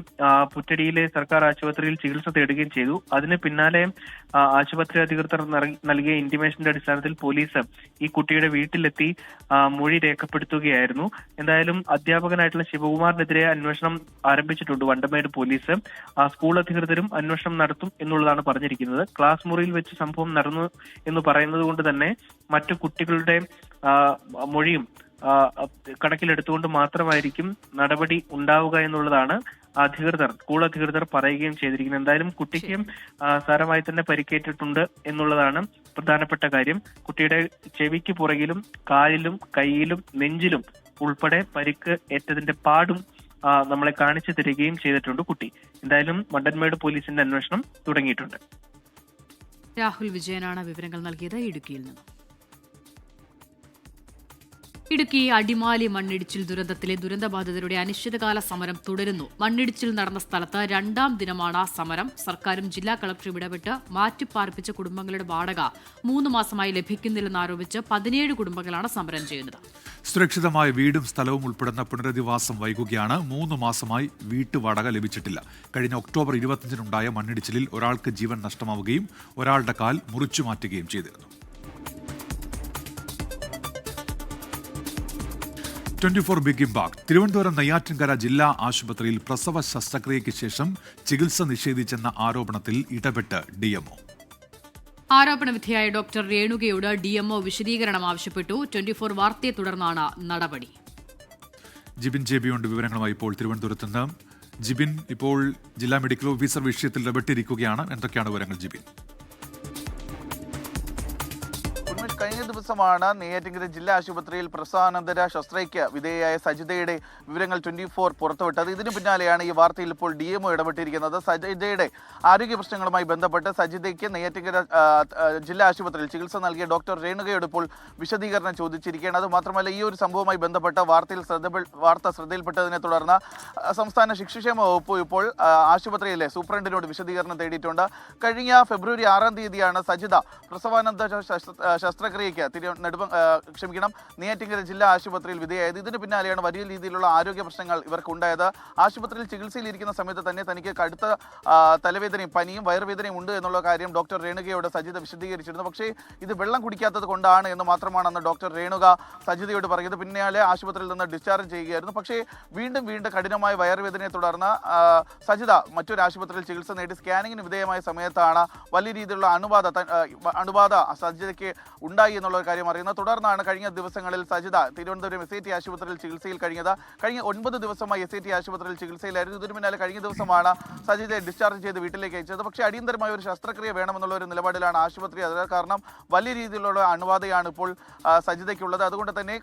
പുറ്റടിയിലെ സർക്കാർ ആശുപത്രിയിൽ ചികിത്സ തേടുകയും ചെയ്തു. അതിന് പിന്നാലെ ആശുപത്രി അധികൃതർ നൽകിയ ഇന്റിമേഷന്റെ അടിസ്ഥാനത്തിൽ പോലീസ് ഈ കുട്ടിയുടെ വീട്ടിലെത്തി മൊഴി രേഖപ്പെടുത്തുകയായിരുന്നു. എന്തായാലും അധ്യാപകനായിട്ടുള്ള ശിവകുമാറിനെതിരെ അന്വേഷണം ആരംഭിച്ചിട്ടുണ്ട് വണ്ടമേട് പോലീസ്. സ്കൂൾ അധികൃതരും അന്വേഷണം നടത്തും എന്നുള്ളതാണ് പറഞ്ഞിരിക്കുന്നത്. ക്ലാസ് മുറിയിൽ വെച്ച് സംഭവം നടന്നു എന്ന് പറയുന്നത് കൊണ്ട് തന്നെ മറ്റു കുട്ടികളുടെ മൊഴിയും കണക്കിലെടുത്തുകൊണ്ട് മാത്രമായിരിക്കും നടപടി ഉണ്ടാവുക എന്നുള്ളതാണ് സ്കൂൾ അധികൃതർ പറയുകയും ചെയ്തിരിക്കുന്നത്. എന്തായാലും കുട്ടിക്ക് സാരമായി തന്നെ പരിക്കേറ്റിട്ടുണ്ട് എന്നുള്ളതാണ് പ്രധാനപ്പെട്ട കാര്യം. കുട്ടിയുടെ ചെവിക്ക് പുറകിലും കാലിലും കൈയിലും നെഞ്ചിലും ഉൾപ്പെടെ പരിക്ക് ഏറ്റതിന്റെ പാടും നമ്മളെ കാണിച്ചു തരികയും ചെയ്തിട്ടുണ്ട് കുട്ടി. എന്തായാലും മണ്ടന്മേട് പോലീസിന്റെ അന്വേഷണം തുടങ്ങിയിട്ടുണ്ട്. രാഹുൽ വിജയനാണ് വിവരങ്ങൾ നൽകിയത് ഇടുക്കിയിൽ നിന്ന്. ഇടുക്കി അടിമാലി മണ്ണിടിച്ചിൽ ദുരന്തത്തിലെ ദുരന്തബാധിതരുടെ അനിശ്ചിതകാല സമരം തുടരുന്നു. മണ്ണിടിച്ചിൽ നടന്ന സ്ഥലത്ത് 2ാം ദിനമാണ് സമരം. സർക്കാരും ജില്ലാ കളക്ടറും ഇടപെട്ട് മാറ്റിപ്പാർപ്പിച്ച കുടുംബങ്ങളുടെ വാടക 3 മാസമായി ലഭിക്കുന്നില്ലെന്നാരോപിച്ച് 17 കുടുംബങ്ങളാണ് സമരം ചെയ്യുന്നത്. സുരക്ഷിതമായ വീടും സ്ഥലവും ഉൾപ്പെടുന്ന പുനരധിവാസം വൈകുകയാണ്. 3 മാസമായി വീട്ടുവാടക ലഭിച്ചിട്ടില്ല. കഴിഞ്ഞ ഒക്ടോബർ 25-നുണ്ടായ മണ്ണിടിച്ചിലിൽ ഒരാൾക്ക് ജീവൻ നഷ്ടമാവുകയും ഒരാളുടെ കാൽ മുറിച്ചു മാറ്റുകയും ചെയ്തിരുന്നു. 24 ബിഗ് ഇംപാക്ട്. തിരുവനന്തപുരം നെയ്യാറ്റിൻകര ജില്ലാ ആശുപത്രിയിൽ പ്രസവ ശസ്ത്രക്രിയയ്ക്ക് ശേഷം ചികിത്സ നിഷേധിച്ചെന്ന ആരോപണത്തിൽ ഇടപെട്ട് ഡിഎംഒ. ആരോപണ വിധേയായ ഡോക്ടർ രേണുകയോട് ഡിഎംഒ വിശദീകരണം ആവശ്യപ്പെട്ടു. 24 വാർത്തയെ തുടർന്നാണ് നടപടി. ജിബിൻ ജെബിയുണ്ട് വിവരങ്ങളുമായി ഇപ്പോൾ തിരുവനന്തപുരത്ത് നിന്ന്. ജിബിൻ, ഇപ്പോൾ ജില്ലാ മെഡിക്കൽ ഓഫീസർ വിഷയത്തിൽ ഇടപെട്ടിരിക്കുകയാണ്. എന്തൊക്കെയാണ് വിവരങ്ങൾ ജിബിൻ? കഴിഞ്ഞ ദിവസമാണ് നെയ്യാറ്റിൻകര ജില്ലാ ആശുപത്രിയിൽ പ്രസവാനന്തര ശസ്ത്രക്രിയയ്ക്ക് വിധേയയായ സജിതയുടെ വിവരങ്ങൾ 24 പുറത്തുവിട്ടത്. ഇതിനു പിന്നാലെയാണ് ഈ വാർത്തയിൽ ഇപ്പോൾ ഡിഎംഒ ഇടപെട്ടിരിക്കുന്നത്. സജിതയുടെ ആരോഗ്യ പ്രശ്നങ്ങളുമായി ബന്ധപ്പെട്ട് സജിതയ്ക്ക് നെയ്യാറ്റിൻകര ജില്ലാ ആശുപത്രിയിൽ ചികിത്സ നൽകിയ ഡോക്ടർ രേണുകയോട് ഇപ്പോൾ വിശദീകരണം ചോദിച്ചിരിക്കുകയാണ്. അത് മാത്രമല്ല, ഈ ഒരു സംഭവവുമായി ബന്ധപ്പെട്ട വാർത്ത ശ്രദ്ധയിൽപ്പെട്ടതിനെ തുടർന്ന് സംസ്ഥാന ശിശുക്ഷേമ വകുപ്പ് ഇപ്പോൾ ആശുപത്രിയിലെ സൂപ്രണ്ടിനോട് വിശദീകരണം തേടിയിട്ടുണ്ട്. കഴിഞ്ഞ ഫെബ്രുവരി 6-ാം തീയതിയാണ് സജിത പ്രസവാനന്തര ശസ്ത്രക്രിയയ്ക്ക് നെയ്യാറ്റിൻകര ജില്ലാ ആശുപത്രിയിൽ വിധേയായത്. ഇതിന് പിന്നാലെയാണ് വലിയ രീതിയിലുള്ള ആരോഗ്യ പ്രശ്നങ്ങൾ ഇവർക്കുണ്ടായത്. ആശുപത്രിയിൽ ചികിത്സയിലിരിക്കുന്ന സമയത്ത് തന്നെ തനിക്ക് കടുത്ത തലവേദനയും പനിയും വയറുവേദനയും ഉണ്ട് എന്നുള്ള കാര്യം ഡോക്ടർ രേണുകയോട് സജിത വിശദീകരിച്ചിരുന്നു. പക്ഷേ ഇത് വെള്ളം കുടിക്കാത്തത് കൊണ്ടാണ് എന്ന് മാത്രമാണ് അന്ന് ഡോക്ടർ രേണുക സജിതയോട് പറഞ്ഞത്. പിന്നാലെ ആശുപത്രിയിൽ നിന്ന് ഡിസ്ചാർജ് ചെയ്യുകയായിരുന്നു. പക്ഷേ വീണ്ടും കഠിനമായ വയറുവേദനയെ തുടർന്ന് സജിത മറ്റൊരു ആശുപത്രിയിൽ ചികിത്സ നേടി സ്കാനിങ്ങിന് വിധേയമായ സമയത്താണ് വലിയ രീതിയിലുള്ള അണുബാധ സജിതയ്ക്ക് ഉണ്ടായി എന്നുള്ള കാര്യം അറിയുന്നത്. തുടർന്നാണ് കഴിഞ്ഞ ദിവസങ്ങളിൽ സജിത തിരുവനന്തപുരം SIT ആശുപത്രിയിൽ ചികിത്സയിൽ കഴിഞ്ഞത്. കഴിഞ്ഞ 9 ദിവസമായി SIT ആശുപത്രിയിൽ ചികിത്സയിലായിരുന്നു. ഇതിനു പിന്നാലെ കഴിഞ്ഞ ദിവസമാണ് സജിതയെ ഡിസ്ചാർജ് ചെയ്ത് വീട്ടിലേക്ക് അയച്ചത്. പക്ഷേ അടിയന്തരമായ ഒരു ശസ്ത്രക്രിയ വേണമെന്നുള്ള ഒരു നിലപാടിലാണ് ആശുപത്രി. അത് കാരണം വലിയ രീതിയിലുള്ള അണുബാധയാണ് ഇപ്പോൾ സജിതയ്ക്കുള്ളത്. അതുകൊണ്ട് തന്നെ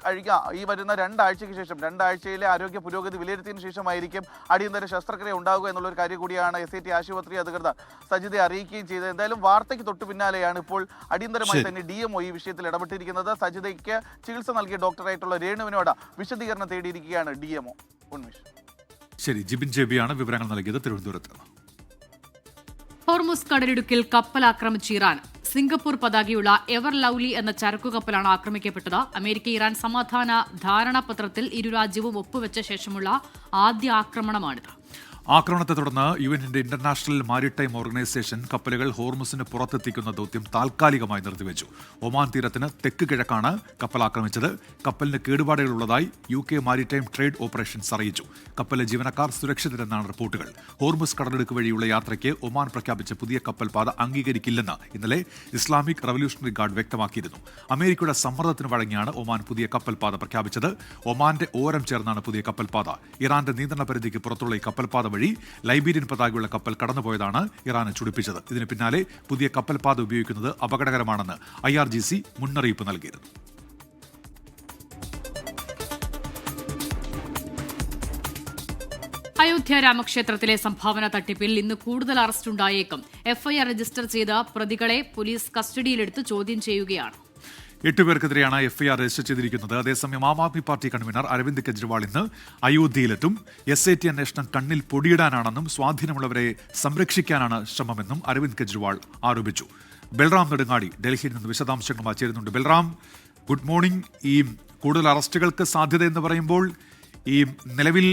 ഈ വരുന്ന 2 ആഴ്ചയ്ക്ക് ശേഷം 2 ആഴ്ചയിലെ ആരോഗ്യ പുരോഗതി വിലയിരുത്തിയതിനു ശേഷമായിരിക്കും അടിയന്തര ശസ്ത്രക്രിയ ഉണ്ടാകുക എന്നുള്ളൊരു കാര്യം കൂടിയാണ് SIT ആശുപത്രി അധികൃതർ സജിതയെ അറിയിക്കുകയും ചെയ്തത്. എന്തായാലും വാർത്തയ്ക്ക് തൊട്ടു പിന്നാലെയാണ് ഇപ്പോൾ അടിയന്തരമായി തന്നെ DMO ഈ വിഷയത്തിൽ ഇടപെട്ടിരിക്കുന്നത്. സജിതയ്ക്ക് ചികിത്സ നൽകിയ ഡോക്ടറായിട്ടുള്ള രേണുവിനോട് വിശദീകരണം തേടിയിരിക്കുകയാണ് DMO. ഉന്മേഷ്. ശരി, ജിബിൻ ജെബിയാണ് വിവരങ്ങൾ നൽകിയത് തിരുവനന്തപുരത്ത്. ഹോർമുസ് കടലിടുക്കിൽ കപ്പൽ ആക്രമിച്ച് ഇറാൻ. സിംഗപ്പൂർ പതാകയുള്ള എവർ ലവ്ലി എന്ന ചരക്കു കപ്പലാണ് ആക്രമിക്കപ്പെട്ടത്. അമേരിക്ക ഇറാൻ സമാധാന ധാരണാപത്രത്തിൽ ഇരു രാജ്യവും ഒപ്പുവെച്ച ശേഷമുള്ള ആദ്യ ആക്രമണമാണിത്. ആക്രമണത്തെ തുടർന്ന് യുഎന്നിന്റെ ഇന്റർനാഷണൽ മാരിടൈം ഓർഗനൈസേഷൻ കപ്പലുകൾ ഹോർമുസിന് പുറത്തെത്തിക്കുന്ന ദൗത്യം താൽക്കാലികമായി നിർത്തിവെച്ചു. ഒമാൻ തീരത്തിന് തെക്ക് കിഴക്കാണ് കപ്പൽ ആക്രമിച്ചത്. കപ്പലിന് കേടുപാടുകളുള്ളതായി UK മാരിടൈം ട്രേഡ് ഓപ്പറേഷൻസ് അറിയിച്ചു. കപ്പലിലെ ജീവനക്കാർ സുരക്ഷിതരെന്നാണ് റിപ്പോർട്ടുകൾ. ഹോർമുസ് കടലിടുക്ക് വഴിയുള്ള യാത്രയ്ക്ക് ഒമാൻ പ്രഖ്യാപിച്ച പുതിയ കപ്പൽ പാത അംഗീകരിക്കില്ലെന്ന് ഇന്നലെ ഇസ്ലാമിക് റവല്യൂഷണറി ഗാർഡ് വ്യക്തമാക്കിയിരുന്നു. അമേരിക്കയുടെ സമ്മർദ്ദത്തിന് വഴങ്ങിയാണ് ഒമാൻ പുതിയ കപ്പൽ പാത പ്രഖ്യാപിച്ചത്. ഒമാന്റെ ഓരം ചേർന്നാണ് പുതിയ കപ്പൽ പാത. ഇറാന്റെ നിയന്ത്രണ പരിധിക്ക് പുറത്തുള്ള ഈ കപ്പൽ പാത വഴി ലൈബീരിയൻ പതാകയുള്ള കപ്പൽ കടന്നുപോയതാണ് ഇറാനെ ചുടിപ്പിച്ചത്. ഇതിന് പിന്നാലെ പുതിയ കപ്പൽ പാത ഉപയോഗിക്കുന്നത് അപകടകരമാണെന്ന് IRGC മുന്നറിയിപ്പ് നൽകിയിരുന്നു. അയോധ്യ രാമക്ഷേത്രത്തിലെ സംഭാവന തട്ടിപ്പിൽ ഇന്ന് കൂടുതൽ അറസ്റ്റ് ഉണ്ടായേക്കും. FIR രജിസ്റ്റർ ചെയ്ത പ്രതികളെ പോലീസ് കസ്റ്റഡിയിലെടുത്ത് ചോദ്യം ചെയ്യുകയാണ്. 8 പേർക്കെതിരെയാണ് FIR രജിസ്റ്റർ ചെയ്തിരിക്കുന്നത്. അതേസമയം ആം ആദ്മി പാർട്ടി കൺവീനർ അരവിന്ദ് കെജ്രിവാൾ ഇന്ന് അയോധ്യയിലെത്തും. SIT അന്വേഷണം കണ്ണിൽ പൊടിയിടാനാണെന്നും സ്വാധീനമുള്ളവരെ സംരക്ഷിക്കാനാണ് ശ്രമമെന്നും അരവിന്ദ് കെജ്രിവാൾ ആരോപിച്ചു. ബൽറാം നെടുങ്ങാടി ഡൽഹിയിൽ നിന്ന് വിശദാംശങ്ങളുമായി ചേരുന്നുണ്ട്. Balram, good morning. ഈ കൂടുതൽ അറസ്റ്റുകൾക്ക് സാധ്യത എന്ന് പറയുമ്പോൾ ഈ നിലവിൽ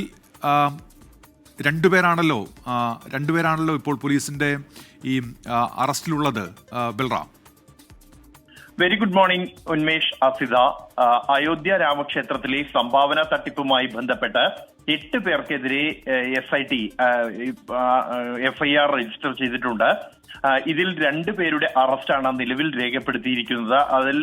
രണ്ടുപേരാണല്ലോ ഇപ്പോൾ പോലീസിന്റെ ഈ അറസ്റ്റിലുള്ളത്. Balram. Very good morning Unmesh, Asitha. Ayodhya രാമക്ഷേത്രത്തിലെ സംഭാവന തട്ടിപ്പുമായി ബന്ധപ്പെട്ട് 8 പേർക്കെതിരെ SIT FIR രജിസ്റ്റർ ചെയ്തിട്ടുണ്ട്. ഇതിൽ 2 പേരുടെ അറസ്റ്റാണ് നിലവിൽ രേഖപ്പെടുത്തിയിരിക്കുന്നത്. അതിൽ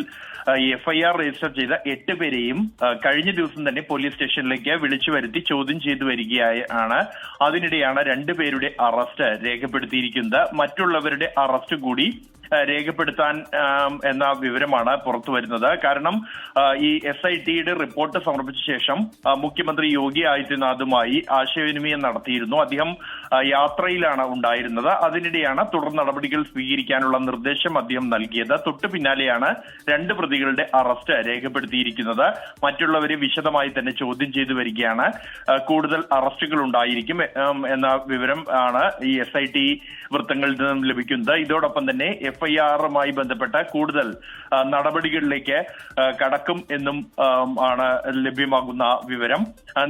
FIR രജിസ്റ്റർ ചെയ്ത 8 പേരെയും കഴിഞ്ഞ ദിവസം തന്നെ പോലീസ് സ്റ്റേഷനിലേക്ക് വിളിച്ചു വരുത്തി ചോദ്യം ചെയ്തു വരികയാണ്. അതിനിടെയാണ് 2 പേരുടെ അറസ്റ്റ് രേഖപ്പെടുത്തിയിരിക്കുന്നത്. മറ്റുള്ളവരുടെ അറസ്റ്റ് കൂടി രേഖപ്പെടുത്താൻ എന്ന വിവരമാണ് പുറത്തു വരുന്നത്. കാരണം ഈ SITയുടെ റിപ്പോർട്ട് സമർപ്പിച്ച ശേഷം മുഖ്യമന്ത്രി യോഗി ആദിത്യനാഥുമായി ആശയവിനിമയം നടത്തിയിരുന്നു. അദ്ദേഹം യാത്രയിലാണ് ഉണ്ടായിരുന്നത്. അതിനിടെയാണ് തുടർ നടപടികൾ സ്വീകരിക്കാനുള്ള നിർദ്ദേശം അദ്ദേഹം നൽകിയത്. തൊട്ടു പിന്നാലെയാണ് 2 പ്രതികളുടെ അറസ്റ്റ് രേഖപ്പെടുത്തിയിരിക്കുന്നത്. മറ്റുള്ളവരെ വിശദമായി തന്നെ ചോദ്യം ചെയ്തു വരികയാണ്. കൂടുതൽ അറസ്റ്റുകൾ ഉണ്ടായിരിക്കും എന്ന വിവരം ആണ് ഈ SIT വൃത്തങ്ങളിൽ നിന്നും ലഭിക്കുന്നത്. ഇതോടൊപ്പം തന്നെ FIR-മായി ബന്ധപ്പെട്ട കൂടുതൽ നടപടികളിലേക്ക് കടക്കും എന്നും ആണ് ലഭ്യമാകുന്ന വിവരം.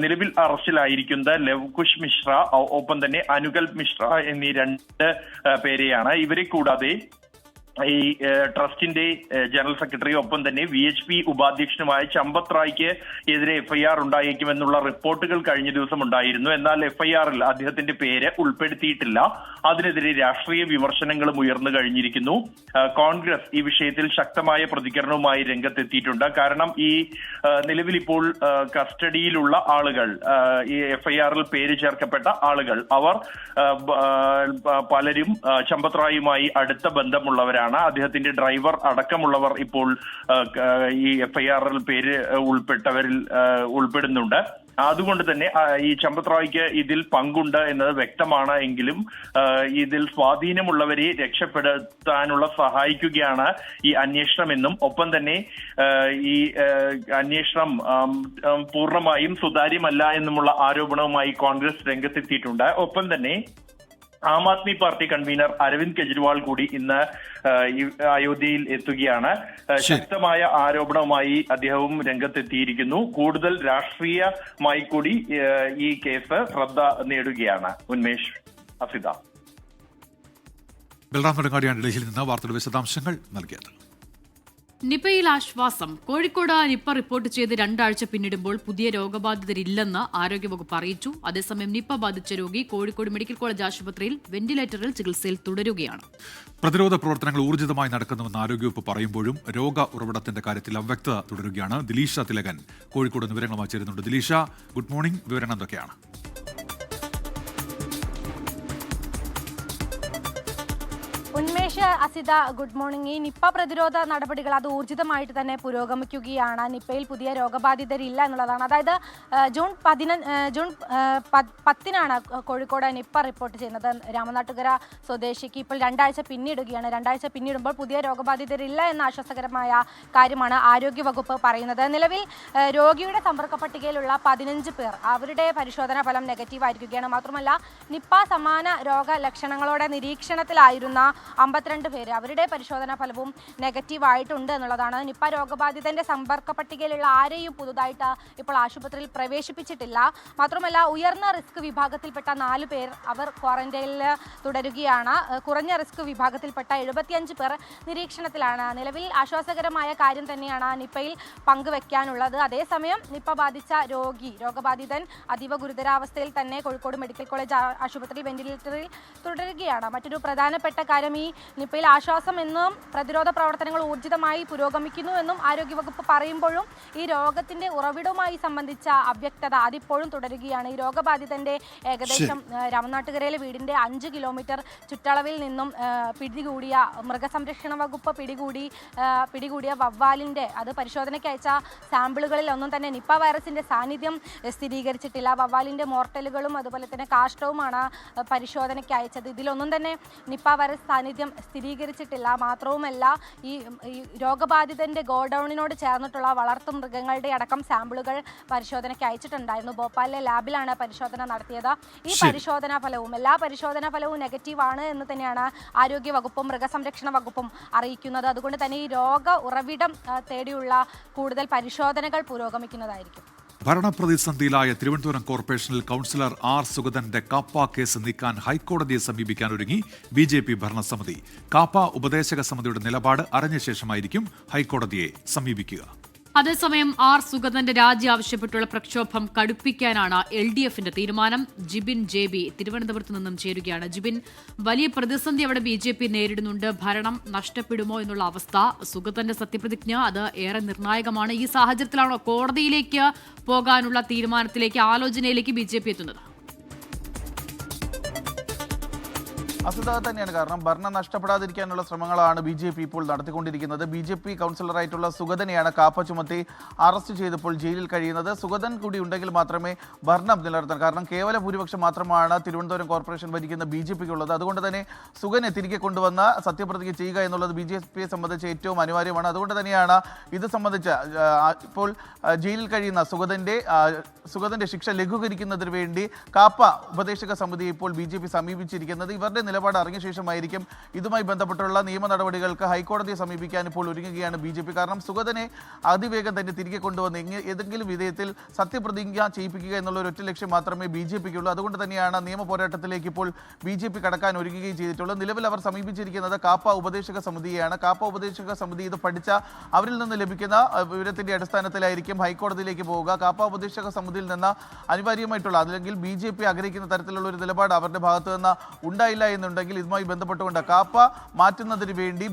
നിലവിൽ അറസ്റ്റിലായിരിക്കുന്നത് ലവ്കുഷ് മിശ്ര, ഒപ്പം തന്നെ അനുകൽപ് മിശ്ര എന്നീ 2 പേരെയാണ്. ഇവരെ കൂടാതെ ഈ ട്രസ്റ്റിന്റെ ജനറൽ സെക്രട്ടറി, ഒപ്പം തന്നെ VHP ഉപാധ്യക്ഷനുമായ ചമ്പത് റായ്ക്ക് എതിരെ FIR ഉണ്ടായേക്കുമെന്നുള്ള റിപ്പോർട്ടുകൾ കഴിഞ്ഞ ദിവസം ഉണ്ടായിരുന്നു. എന്നാൽ FIR-ൽ അദ്ദേഹത്തിന്റെ പേര് ഉൾപ്പെടുത്തിയിട്ടില്ല. അതിനെതിരെ രാഷ്ട്രീയ വിമർശനങ്ങളും ഉയർന്നു കഴിഞ്ഞിരിക്കുന്നു. കോൺഗ്രസ് ഈ വിഷയത്തിൽ ശക്തമായ പ്രതികരണവുമായി രംഗത്തെത്തിയിട്ടുണ്ട്. കാരണം ഈ നിലവിൽ ഇപ്പോൾ കസ്റ്റഡിയിലുള്ള ആളുകൾ, ഈ FIR-ൽ പേര് ചേർക്കപ്പെട്ട ആളുകൾ, അവർ പലരും ചമ്പത് റായുമായി അടുത്ത ബന്ധമുള്ളവരാണ്. അദ്ദേഹത്തിന്റെ ഡ്രൈവർ അടക്കമുള്ളവർ ഇപ്പോൾ ഈ FIR-ൽ പേര് ഉൾപ്പെട്ടവരിൽ ഉൾപ്പെടുന്നുണ്ട്. അതുകൊണ്ട് തന്നെ ഈ ചമ്പത് റായ്ക്ക് ഇതിൽ പങ്കുണ്ട് എന്നത് വ്യക്തമാണ്. എങ്കിലും ഇതിൽ സ്വാധീനമുള്ളവരെ രക്ഷപ്പെടുത്താനുള്ള സഹായിക്കുകയാണ് ഈ അന്വേഷണമെന്നും, ഒപ്പം തന്നെ ഈ അന്വേഷണം പൂർണ്ണമായും സുതാര്യമല്ല എന്നുമുള്ള ആരോപണവുമായി കോൺഗ്രസ് രംഗത്തെത്തിയിട്ടുണ്ട്. ഒപ്പം തന്നെ ആം ആദ്മി പാർട്ടി കൺവീനർ അരവിന്ദ് കെജ്രിവാൾ കൂടി ഇന്ന് അയോധ്യയിൽ എത്തുകയാണ്. ശക്തമായ ആരോപണവുമായി അദ്ദേഹവും രംഗത്തെത്തിയിരിക്കുന്നു. കൂടുതൽ രാഷ്ട്രീയമായി കൂടി ഈ കേസ് ശ്രദ്ധ നേടുകയാണ്. ഉന്മേഷ്, അസിത. ബൽറാം നെടുങ്ങാടിയാണ് ഡൽഹിയിൽ നിന്ന് വാർത്തയുടെ വിശദാംശങ്ങൾ നൽകിയത്. നിപയിൽ ആശ്വാസം. കോഴിക്കോട് നിപ റിപ്പോർട്ട് ചെയ്ത് 2 ആഴ്ച പിന്നിടുമ്പോൾ പുതിയ രോഗബാധിതരില്ലെന്ന് ആരോഗ്യവകുപ്പ് അറിയിച്ചു. അതേസമയം നിപ ബാധിച്ച രോഗി കോഴിക്കോട് മെഡിക്കൽ കോളേജ് ആശുപത്രിയിൽ വെന്റിലേറ്ററിൽ ചികിത്സയിൽ തുടരുകയാണ്. പ്രതിരോധ പ്രവർത്തനങ്ങൾ ഊർജിതമായി നടക്കുന്നുവെന്ന് ആരോഗ്യവകുപ്പ് പറയുമ്പോഴും രോഗ ഉറവിടത്തിന്റെ കാര്യത്തിൽ അവ്യക്തത തുടരുകയാണ്. ദിലീഷ തിലകൻ കോഴിക്കോട് വിവരങ്ങളുമായി ചേരുന്നുണ്ട്. Dileesha, good morning. വിവരങ്ങൾ എന്തൊക്കെയാണ്? Unmesh, Asitha, good morning. ഈ നിപ്പ പ്രതിരോധ നടപടികൾ അത് ഊർജിതമായിട്ട് തന്നെ പുരോഗമിക്കുകയാണ്. നിപ്പയിൽ പുതിയ രോഗബാധിതരില്ല എന്നുള്ളതാണ്. അതായത് ജൂൺ 10-നാണ് കോഴിക്കോട് നിപ്പ റിപ്പോർട്ട് ചെയ്യുന്നത്. രാമനാട്ടുകര സ്വദേശിക്ക് ഇപ്പോൾ 2 ആഴ്ച പിന്നിടുകയാണ്. 2 ആഴ്ച പിന്നിടുമ്പോൾ പുതിയ രോഗബാധിതരില്ല എന്ന ആശ്വാസകരമായ കാര്യമാണ് ആരോഗ്യവകുപ്പ് പറയുന്നത്. നിലവിൽ രോഗിയുടെ സമ്പർക്ക പട്ടികയിലുള്ള 15 പേർ അവരുടെ പരിശോധനാ ഫലം നെഗറ്റീവ് ആയിരിക്കുകയാണ്. മാത്രമല്ല നിപ്പ സമാന രോഗലക്ഷണങ്ങളോടെ നിരീക്ഷണത്തിലായിരുന്ന 52 പേര് അവരുടെ പരിശോധനാ ഫലവും നെഗറ്റീവ് ആയിട്ടുണ്ട് എന്നുള്ളതാണ്. നിപ്പ രോഗബാധിതന്റെ സമ്പർക്ക പട്ടികയിലുള്ള ആരെയും പുതുതായിട്ട് ഇപ്പോൾ ആശുപത്രിയിൽ പ്രവേശിപ്പിച്ചിട്ടില്ല. മാത്രമല്ല ഉയർന്ന റിസ്ക് വിഭാഗത്തിൽപ്പെട്ട 4 പേർ അവർ ക്വാറന്റൈനിൽ തുടരുകയാണ്. കുറഞ്ഞ റിസ്ക് വിഭാഗത്തിൽപ്പെട്ട 75 പേർ നിരീക്ഷണത്തിലാണ്. നിലവിൽ ആശ്വാസകരമായ കാര്യം തന്നെയാണ് നിപ്പയിൽ പങ്കുവെക്കാനുള്ളത്. അതേസമയം നിപ്പ ബാധിച്ച രോഗബാധിതൻ അതീവ ഗുരുതരാവസ്ഥയിൽ തന്നെ കോഴിക്കോട് മെഡിക്കൽ കോളേജ് ആശുപത്രി വെന്റിലേറ്ററിൽ തുടരുകയാണ്. മറ്റൊരു പ്രധാനപ്പെട്ട കാര്യം ഈ നിപ്പയിൽ ആശ്വാസം എന്നും പ്രതിരോധ പ്രവർത്തനങ്ങൾ ഊർജിതമായി പുരോഗമിക്കുന്നു എന്നും ആരോഗ്യവകുപ്പ് പറയുമ്പോഴും ഈ രോഗത്തിന്റെ ഉറവിടവുമായി സംബന്ധിച്ച അവ്യക്തത അതിപ്പോഴും തുടരുകയാണ്. ഈ രോഗബാധിതന്റെ ഏകദേശം രാമനാട്ടുകരയിലെ വീടിന്റെ 5 കിലോമീറ്റർ ചുറ്റളവിൽ നിന്നും പിടികൂടിയ മൃഗസംരക്ഷണ വകുപ്പ് പിടികൂടിയ വവ്വാലിന്റെ അത് പരിശോധനയ്ക്ക് അയച്ച സാമ്പിളുകളിൽ ഒന്നും തന്നെ നിപ്പ വൈറസിന്റെ സാന്നിധ്യം സ്ഥിരീകരിച്ചിട്ടില്ല. വവ്വാലിന്റെ മോർട്ടലുകളും അതുപോലെ തന്നെ കാഷ്ടവുമാണ് പരിശോധനയ്ക്ക് അയച്ചത്. ഇതിലൊന്നും തന്നെ നിപ്പ വൈറസ് സാന്നിധ്യം സ്ഥിരീകരിച്ചിട്ടില്ല. മാത്രവുമല്ല ഈ രോഗബാധിതന്റെ ഗോഡൌണിനോട് ചേർന്നിട്ടുള്ള വളർത്തു മൃഗങ്ങളുടെ അടക്കം സാമ്പിളുകൾ പരിശോധനയ്ക്ക് അയച്ചിട്ടുണ്ടായിരുന്നു. ഭോപ്പാലിലെ ലാബിലാണ് പരിശോധന നടത്തിയത്. ഈ എല്ലാ പരിശോധനാ ഫലവും നെഗറ്റീവ് ആണ് എന്ന് തന്നെയാണ് ആരോഗ്യവകുപ്പും മൃഗസംരക്ഷണ വകുപ്പും അറിയിക്കുന്നത്. അതുകൊണ്ട് തന്നെ ഈ രോഗ ഉറവിടം തേടിയുള്ള കൂടുതൽ പരിശോധനകൾ പുരോഗമിക്കുന്നതായിരിക്കും. ഭരണപ്രതിസന്ധിയിലായ തിരുവനന്തപുരം കോർപ്പറേഷനിൽ കൗൺസിലർ ആർ സുഗതന്റെ കാപ്പ കേസ് നീക്കാൻ ഹൈക്കോടതിയെ സമീപിക്കാനൊരുങ്ങി BJP ഭരണസമിതി. കാപ്പ ഉപദേശക സമിതിയുടെ നിലപാട് അറിഞ്ഞ ശേഷമായിരിക്കും ഹൈക്കോടതിയെ സമീപിക്കുക. അതേസമയം ആർ സുഗതന്റെ രാജി ആവശ്യപ്പെട്ടുള്ള പ്രക്ഷോഭം കടുപ്പിക്കാനാണ് LDFന്റെ തീരുമാനം. ജിബിൻ JB തിരുവനന്തപുരത്ത് നിന്നും ചേരുകയാണ്. ജിബിൻ, വലിയ പ്രതിസന്ധി അവിടെ BJP നേരിടുന്നുണ്ട്. ഭരണം നഷ്ടപ്പെടുമോ എന്നുള്ള അവസ്ഥ, സുഗതന്റെ സത്യപ്രതിജ്ഞ അത് ഏറെ നിർണായകമാണ്. ഈ സാഹചര്യത്തിലാണോ കോടതിയിലേക്ക് പോകാനുള്ള തീരുമാനത്തിലേക്ക് ആലോചനയിലേക്ക് BJP എത്തുന്നത്? അസുഖ തന്നെയാണ്. കാരണം ഭരണം നഷ്ടപ്പെടാതിരിക്കാനുള്ള ശ്രമങ്ങളാണ് BJP ഇപ്പോൾ നടത്തിക്കൊണ്ടിരിക്കുന്നത്. BJP കൗൺസിലറായിട്ടുള്ള സുഗതനെയാണ് കാപ്പ ചുമത്തി അറസ്റ്റ് ചെയ്തപ്പോൾ ജയിലിൽ കഴിയുന്നത്. സുഗതൻ കൂടി ഉണ്ടെങ്കിൽ മാത്രമേ ഭരണം നിലനിർത്താൻ, കാരണം കേവല ഭൂരിപക്ഷം മാത്രമാണ് തിരുവനന്തപുരം കോർപ്പറേഷൻ ഭരിക്കുന്ന BJPക്കുള്ളത്. അതുകൊണ്ട് തന്നെ സുഗനെ തിരികെ കൊണ്ടുവന്ന് സത്യപ്രതിജ്ഞ ചെയ്യുക എന്നുള്ളത് BJPയെ സംബന്ധിച്ച് ഏറ്റവും അനിവാര്യമാണ്. അതുകൊണ്ട് തന്നെയാണ് ഇത് സംബന്ധിച്ച് ഇപ്പോൾ ജയിലിൽ കഴിയുന്ന സുഗതന്റെ ശിക്ഷ ലഘൂകരിക്കുന്നതിന് വേണ്ടി കാപ്പ ഉപദേശക സമിതിയെ ഇപ്പോൾ BJP സമീപിച്ചിരിക്കുന്നത്. ഇവരുടെ നിലപാട് അറിഞ്ഞ ശേഷമായിരിക്കും ഇതുമായി ബന്ധപ്പെട്ടുള്ള നിയമ നടപടികൾക്ക് ഹൈക്കോടതിയെ സമീപിക്കാൻ ഇപ്പോൾ ഒരുങ്ങുകയാണ് BJP. കാരണം സുഗതനെ അതിവേഗം തന്നെ തിരികെ കൊണ്ടുവന്ന് ഏതെങ്കിലും വിധേയത്തിൽ സത്യപ്രതിജ്ഞ ചെയ്യിപ്പിക്കുക എന്നുള്ള ഒരു ഒറ്റ ലക്ഷ്യം മാത്രമേ BJPക്കുള്ളൂ. അതുകൊണ്ട് തന്നെയാണ് നിയമ പോരാട്ടത്തിലേക്ക് ഇപ്പോൾ BJP കടക്കാൻ ഒരുങ്ങുകയും ചെയ്തിട്ടുള്ളത്. നിലവിൽ അവർ സമീപിച്ചിരിക്കുന്നത് കാപ്പ ഉപദേശക സമിതിയെയാണ്. കാപ്പ ഉപദേശക സമിതി ഇത് പഠിച്ച അവരിൽ നിന്ന് ലഭിക്കുന്ന വിവരത്തിന്റെ അടിസ്ഥാനത്തിലായിരിക്കും ഹൈക്കോടതിയിലേക്ക് പോവുക. കാപ്പ ഉപദേശക സമിതിയിൽ നിന്ന് അനിവാര്യമായിട്ടുള്ള അല്ലെങ്കിൽ BJP ആഗ്രഹിക്കുന്ന തരത്തിലുള്ള ഒരു നിലപാട് അവരുടെ ഭാഗത്ത് നിന്ന് ഉണ്ടായില്ല എന്നുണ്ടെങ്കിൽ ഇതുമായി ബന്ധപ്പെട്ടുകൊണ്ട് കാപ്പ മാറ്റുന്നതിന് വേണ്ടി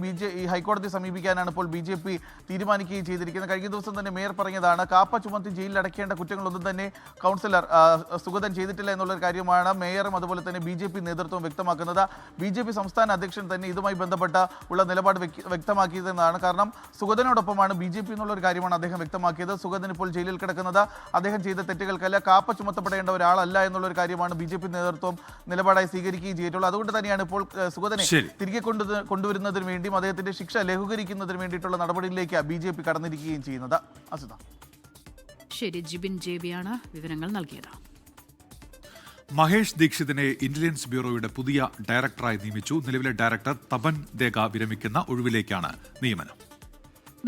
ഹൈക്കോടതി സമീപിക്കാനാണ് ഇപ്പോൾ BJP തീരുമാനിക്കുകയും ചെയ്തിരിക്കുന്നത്. കഴിഞ്ഞ ദിവസം തന്നെ മേയർ പറഞ്ഞതാണ് കാപ്പ ചുമത്തി ജയിലിൽ അടയ്ക്കേണ്ട കുറ്റങ്ങളൊന്നും തന്നെ കൗൺസിലർ സുഗതൻ ചെയ്തിട്ടില്ല എന്നുള്ളൊരു കാര്യമാണ് മേയറും അതുപോലെ തന്നെ BJP നേതൃത്വം വ്യക്തമാക്കുന്നത്. BJP സംസ്ഥാന അധ്യക്ഷൻ തന്നെ ഇതുമായി ബന്ധപ്പെട്ട ഉള്ള നിലപാട് വ്യക്തമാക്കിയതെന്നാണ്. കാരണം സുഗതനോടൊപ്പമാണ് BJP എന്നുള്ളൊരു കാര്യമാണ് അദ്ദേഹം വ്യക്തമാക്കിയത്. സുഗതൻ ഇപ്പോൾ ജയിലിൽ കിടക്കുന്നത് അദ്ദേഹം ചെയ്ത തെറ്റുകൾക്കല്ല, കാപ്പ ചുമത്തപ്പെടേണ്ട ഒരാളല്ല എന്നുള്ളൊരു കാര്യമാണ് BJP നേതൃത്വം നിലപാടായി സ്വീകരിക്കുകയും ചെയ്തിട്ടുള്ളത്. അതുകൊണ്ട് തന്നെയാണ് ഇപ്പോൾ സുഗതനെ തിരികെ കൊണ്ടുവരുന്നതിന് വേണ്ടിയും അദ്ദേഹത്തിന്റെ ശിക്ഷ ലഘൂകരിക്കുന്നതിന് വേണ്ടിയിട്ടുള്ള നടപടിയിലേക്ക് BJP കടന്നിരിക്കുകയും ചെയ്യുന്നത്. അസുത, ശരി, ജിബിൻ JB ആണ് വിവരങ്ങൾ നൽകിയത്. മഹേഷ് ദീക്ഷിതിനെ ഇന്റലിജൻസ് ബ്യൂറോയുടെ പുതിയ ഡയറക്ടറായി നിയമിച്ചു. നിലവിലെ ഡയറക്ടർ തപൻ ദേഗ വിരമിക്കുന്ന ഒഴിവിലേക്കാണ് നിയമനം.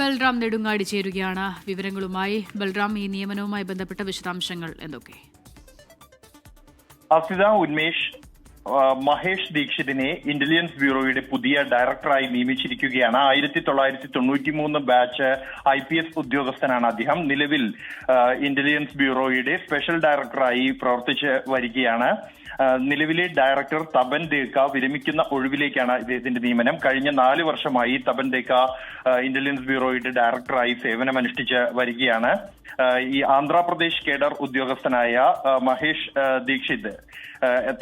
ബൽറാം നെടുങ്ങാടി ചേരുകയാണ് വിവരങ്ങളുമായി. ബൽറാം, ഈ നിയമനവുമായി ബന്ധപ്പെട്ട വിശദാംശങ്ങൾ എന്തൊക്കെ? ഉന്മേഷ്, മഹേഷ് ദീക്ഷിതിനെ ഇന്റലിജൻസ് ബ്യൂറോയുടെ പുതിയ ഡയറക്ടറായി നിയമിച്ചിരിക്കുകയാണ്. 1993 ബാച്ച് IPS ഉദ്യോഗസ്ഥനാണ് അദ്ദേഹം. നിലവിൽ ഇന്റലിജൻസ് ബ്യൂറോയുടെ സ്പെഷ്യൽ ഡയറക്ടറായി പ്രവർത്തിച്ച് വരികയാണ്. നിലവിലെ ഡയറക്ടർ തപൻ ദേക്ക വിരമിക്കുന്ന ഒഴിവിലേക്കാണ് ഇദ്ദേഹത്തിന്റെ നിയമനം. കഴിഞ്ഞ 4 വർഷമായി തപൻ ദേക്ക ഇന്റലിജൻസ് ബ്യൂറോയുടെ ഡയറക്ടറായി സേവനമനുഷ്ഠിച്ച് വരികയാണ്. ഈ ആന്ധ്രാപ്രദേശ് കേഡർ ഉദ്യോഗസ്ഥനായ മഹേഷ് ദീക്ഷിത്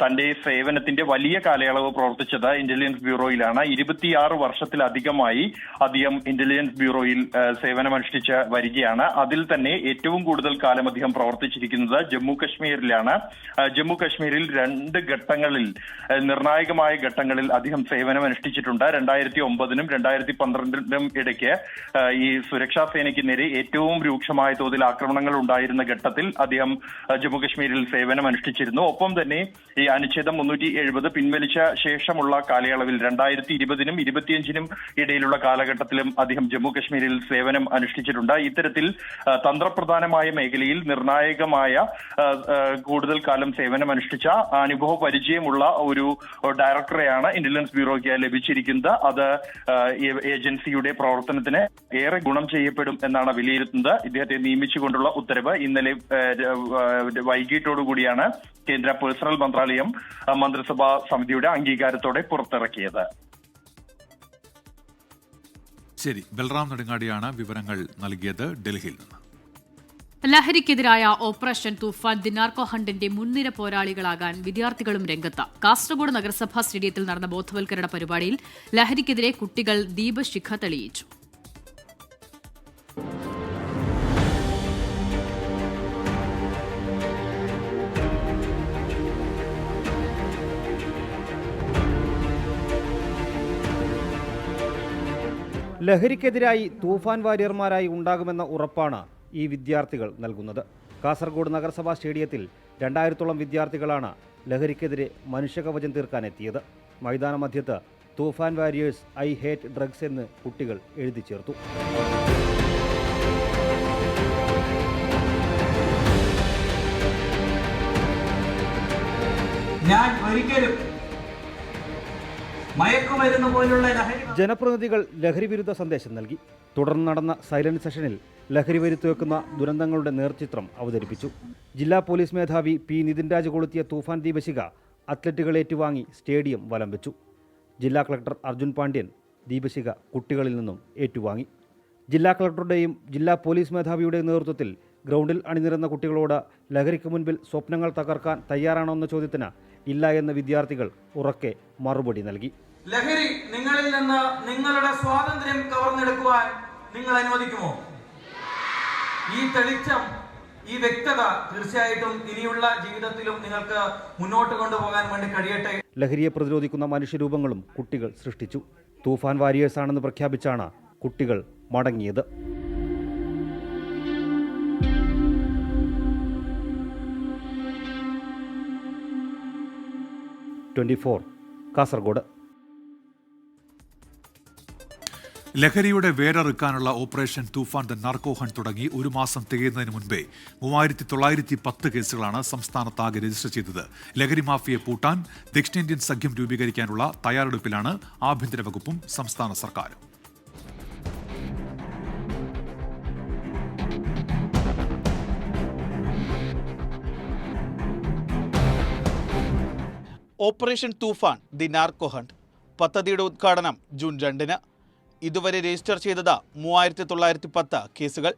തന്റെ സേവനത്തിന്റെ വലിയ കാലയളവ് പ്രവർത്തിച്ചത് ഇന്റലിജൻസ് ബ്യൂറോയിലാണ്. 26 വർഷത്തിലധികമായി അദ്ദേഹം ഇന്റലിജൻസ് ബ്യൂറോയിൽ സേവനമനുഷ്ഠിച്ച് വരികയാണ്. അതിൽ തന്നെ ഏറ്റവും കൂടുതൽ കാലം അദ്ദേഹം പ്രവർത്തിച്ചിരിക്കുന്നത് ജമ്മു കശ്മീരിലാണ്. ജമ്മു കശ്മീരിൽ 2 ഘട്ടങ്ങളിൽ, നിർണായകമായ ഘട്ടങ്ങളിൽ അദ്ദേഹം സേവനമനുഷ്ഠിച്ചിട്ടുണ്ട്. 2009-നും 2012-നും ഇടയ്ക്ക് ഈ സുരക്ഷാ സേനയ്ക്ക് നേരെ ഏറ്റവും രൂക്ഷമായ തോതിൽ ആക്രമണങ്ങൾ ഉണ്ടായിരുന്ന ഘട്ടത്തിൽ അദ്ദേഹം ജമ്മു കശ്മീരിൽ സേവനമനുഷ്ഠിച്ചിരുന്നു. ഒപ്പം തന്നെ ഈ അനുച്ഛേദം 370 പിൻവലിച്ച ശേഷമുള്ള കാലയളവിൽ 2020-നും 2025-നും ഇടയിലുള്ള കാലഘട്ടത്തിലും അദ്ദേഹം ജമ്മു കശ്മീരിൽ സേവനം അനുഷ്ഠിച്ചിട്ടുണ്ട്. ഇത്തരത്തിൽ തന്ത്രപ്രധാനമായ മേഖലയിൽ നിർണായകമായ കൂടുതൽ കാലം സേവനമനുഷ്ഠിച്ച അനുഭവ പരിചയമുള്ള ഒരു ഡയറക്ടറെയാണ് ഇന്റലിജൻസ് ബ്യൂറോയ്ക്ക് ലഭിച്ചിരിക്കുന്നത്. അത് ഏജൻസിയുടെ പ്രവർത്തനത്തിന് ഏറെ ഗുണം ചെയ്യപ്പെടും എന്നാണ് വിലയിരുത്തുന്നത്. ഇദ്ദേഹത്തെ നിയമിച്ചുകൊണ്ടുള്ള ഉത്തരവ് ഇന്നലെ വൈകിട്ടോടുകൂടിയാണ് കേന്ദ്ര പേഴ്സണൽ മന്ത്രാലയം മന്ത്രിസഭാ സമിതിയുടെ അംഗീകാരത്തോടെ പുറത്തിറക്കിയത്. ശരി, ബൽറാം നെടുങ്ങാടിയാണ് വിവരങ്ങൾ നൽകിയത് ഡൽഹിയിൽ നിന്ന്. ലഹരിക്കെതിരായ ഓപ്പറേഷൻ തൂഫാൻ ദിനാർക്കോ ഹണ്ടിന്റെ മുൻനിര പോരാളികളാകാൻ വിദ്യാർത്ഥികളും രംഗത്ത്. കാസർഗോഡ് നഗരസഭാ സ്റ്റേഡിയത്തിൽ നടന്ന ബോധവൽക്കരണ പരിപാടിയിൽ ലഹരിക്കെതിരെ കുട്ടികൾ ദീപശിഖ തെളിയിച്ചു. ലഹരിക്കെതിരായി തൂഫാൻ വാരിയർമാരായി ഉണ്ടാകുമെന്ന ഉറപ്പാണ് ഈ വിദ്യാർത്ഥികൾ നൽകുന്നത്. കാസർഗോഡ് നഗരസഭാ സ്റ്റേഡിയത്തിൽ 2000-ഓളം വിദ്യാർത്ഥികളാണ് ലഹരിക്കെതിരെ മനുഷ്യകവചം തീർക്കാനെത്തിയത്. മൈതാന മധ്യത്ത് തൂഫാൻ വാരിയേഴ്സ് ഐ ഹേറ്റ് ഡ്രഗ്സ് എന്ന് കുട്ടികൾ എഴുതി ചേർത്തു. ഞാൻ ഒരിക്കലും മയക്കുമരുന്ന് പോലുള്ള ജനപ്രതിനിധികൾ ലഹരി വിരുദ്ധ സന്ദേശം നൽകി. തുടർന്ന് നടന്ന സൈലന്റ് സെഷനിൽ ലഹരി വരുത്തിവെക്കുന്ന ദുരന്തങ്ങളുടെ നേർചിത്രം അവതരിപ്പിച്ചു. ജില്ലാ പോലീസ് മേധാവി പി നിതിൻ രാജ് കൊളുത്തിയ തൂഫാൻ ദീപശിഖ അത്ലറ്റുകൾ ഏറ്റുവാങ്ങി സ്റ്റേഡിയം വലം വെച്ചു. ജില്ലാ കളക്ടർ അർജുൻ പാണ്ഡ്യൻ ദീപശിഖ കുട്ടികളിൽ നിന്നും ഏറ്റുവാങ്ങി. ജില്ലാ കളക്ടറുടെയും ജില്ലാ പോലീസ് മേധാവിയുടെയും നേതൃത്വത്തിൽ ഗ്രൗണ്ടിൽ അണിനിരന്ന കുട്ടികളോട് ലഹരിക്ക് മുൻപിൽ സ്വപ്നങ്ങൾ തകർക്കാൻ തയ്യാറാണോ എന്ന ചോദ്യത്തിന് ഇല്ല എന്ന വിദ്യാർത്ഥികൾ ഉറക്കെ മറുപടി നൽകി. ലഹരി നിങ്ങളിൽ നിന്ന് നിങ്ങളുടെ സ്വാതന്ത്ര്യം കവർന്നെടുക്കുവാൻ നിങ്ങൾ അനുവദിക്കുമോ? ഈ തെളിച്ചം, ഈ വ്യക്തത തീർച്ചയായിട്ടും ഇനിയുള്ള ജീവിതത്തിലും നിങ്ങൾക്ക് മുന്നോട്ട് കൊണ്ടുപോകാൻ വേണ്ടി കഴിയട്ടെ. ലഹരിയെ പ്രതിരോധിക്കുന്ന മനുഷ്യരൂപങ്ങളും കുട്ടികൾ സൃഷ്ടിച്ചു. തൂഫാൻ വാരിയേഴ്സ് ആണെന്ന് പ്രഖ്യാപിച്ചാണ് കുട്ടികൾ മടങ്ങിയത്. കാസർഗോഡ്. ലഹരിയുടെ വേരറുക്കാനുള്ള operation Toofan the narco hunt തുടങ്ങി 1 മാസം തികയുന്നതിന് മുൻപേ 3910 കേസുകളാണ് സംസ്ഥാനത്താകെ രജിസ്റ്റർ ചെയ്തത്. ലഹരി മാഫിയെ പൂട്ടാൻ ദക്ഷിണേന്ത്യൻ സഖ്യം രൂപീകരിക്കാനുള്ള തയ്യാറെടുപ്പിലാണ് ആഭ്യന്തര വകുപ്പും സംസ്ഥാന സർക്കാരും. Operation Toofan the narco hunt പദ്ധതിയുടെ ഉദ്ഘാടനം ജൂൺ 2-ന്. ഇതുവരെ രജിസ്റ്റർ ചെയ്തത് 3910 കേസുകൾ.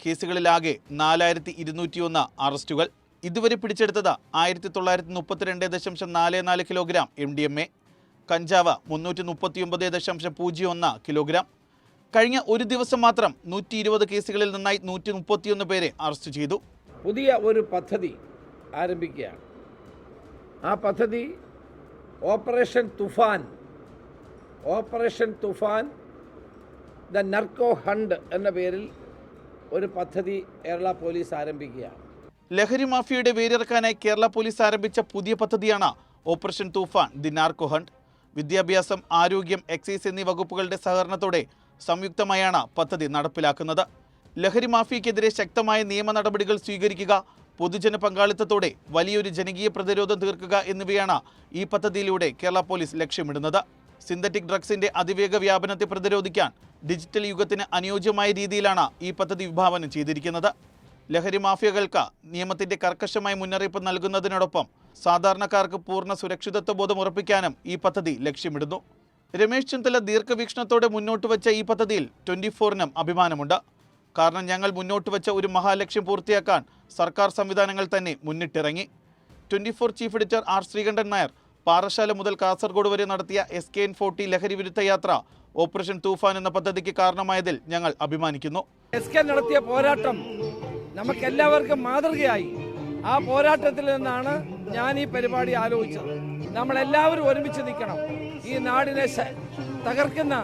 കേസുകളിലാകെ 4201 അറസ്റ്റുകൾ. ഇതുവരെ പിടിച്ചെടുത്തത് 1932.44 കിലോഗ്രാം MDMA, കഞ്ചാവ് 339.01 കിലോഗ്രാം. കഴിഞ്ഞ ഒരു ദിവസം മാത്രം 120 കേസുകളിൽ നിന്നായി 131 പേരെ അറസ്റ്റ് ചെയ്തു. പുതിയ ഒരു പദ്ധതി ആരംഭിക്കുകയാണ്. ആ പദ്ധതി operation Toofan the narco hunt എന്ന പേരിൽ ഒരു പദ്ധതി കേരള പോലീസ് ആരംഭിക്കുകയാണ്. ലഹരി മാഫിയയുടെ വേരിറക്കാനായി കേരള പോലീസ് ആരംഭിച്ച പുതിയ പദ്ധതിയാണ് operation Toofan the narco hunt. വിദ്യാഭ്യാസം, ആരോഗ്യം, എക്സൈസ് എന്നീ വകുപ്പുകളുടെ സഹകരണത്തോടെ സംയുക്തമായാണ് പദ്ധതി നടപ്പിലാക്കുന്നത്. ലഹരി മാഫിയക്കെതിരെ ശക്തമായ നിയമ നടപടികൾ സ്വീകരിക്കുക, പൊതുജന പങ്കാളിത്തത്തോടെ വലിയൊരു ജനകീയ പ്രതിരോധം തീർക്കുക എന്നിവയാണ് ഈ പദ്ധതിയിലൂടെ കേരള പോലീസ് ലക്ഷ്യമിടുന്നത്. സിന്തറ്റിക് ഡ്രഗ്സിന്റെ അതിവേഗ വ്യാപനത്തെ പ്രതിരോധിക്കാൻ ഡിജിറ്റൽ യുഗത്തിന് അനുയോജ്യമായ രീതിയിലാണ് ഈ പദ്ധതി വിഭാവനം ചെയ്തിരിക്കുന്നത്. ലഹരി മാഫിയകൾക്ക് നിയമത്തിന്റെ കർക്കശമായ മുന്നറിയിപ്പ് നൽകുന്നതിനോടൊപ്പം സാധാരണക്കാർക്ക് പൂർണ്ണ സുരക്ഷിതത്വ ബോധം ഉറപ്പിക്കാനും ഈ പദ്ധതി ലക്ഷ്യമിടുന്നു. രമേശ് ചെന്നിത്തല ദീർഘവീക്ഷണത്തോടെ മുന്നോട്ട് വെച്ച ഈ പദ്ധതിയിൽ 24-നും അഭിമാനമുണ്ട്. കാരണം ഞങ്ങൾ മുന്നോട്ട് വെച്ച ഒരു മഹാലക്ഷ്യം പൂർത്തിയാക്കാൻ സർക്കാർ സംവിധാനങ്ങൾ തന്നെ മുന്നിട്ടിറങ്ങി. 24 chief editor R Sreekandan Nair Parassala മുതൽ കാസർഗോഡ് വരെ നടത്തിയ SKN40 ലഹരി വിരുദ്ധ യാത്ര ഓപ്പറേഷൻ തൂഫാൻ എന്ന പദ്ധതിക്ക് കാരണമായതിൽ ഞങ്ങൾ അഭിമാനിക്കുന്നു. SKN നടത്തിയ പോരാട്ടം നമുക്കെല്ലാവർക്കും മാതൃകയായി. ആ പോരാട്ടത്തിൽ നിന്നാണ് ഞാൻ ഈ പരിപാടി ആലോചിച്ചത്. നമ്മളെല്ലാവരും ഒരുമിച്ച് നിൽക്കണം. ഈ നാടിനെ തകർക്കുന്ന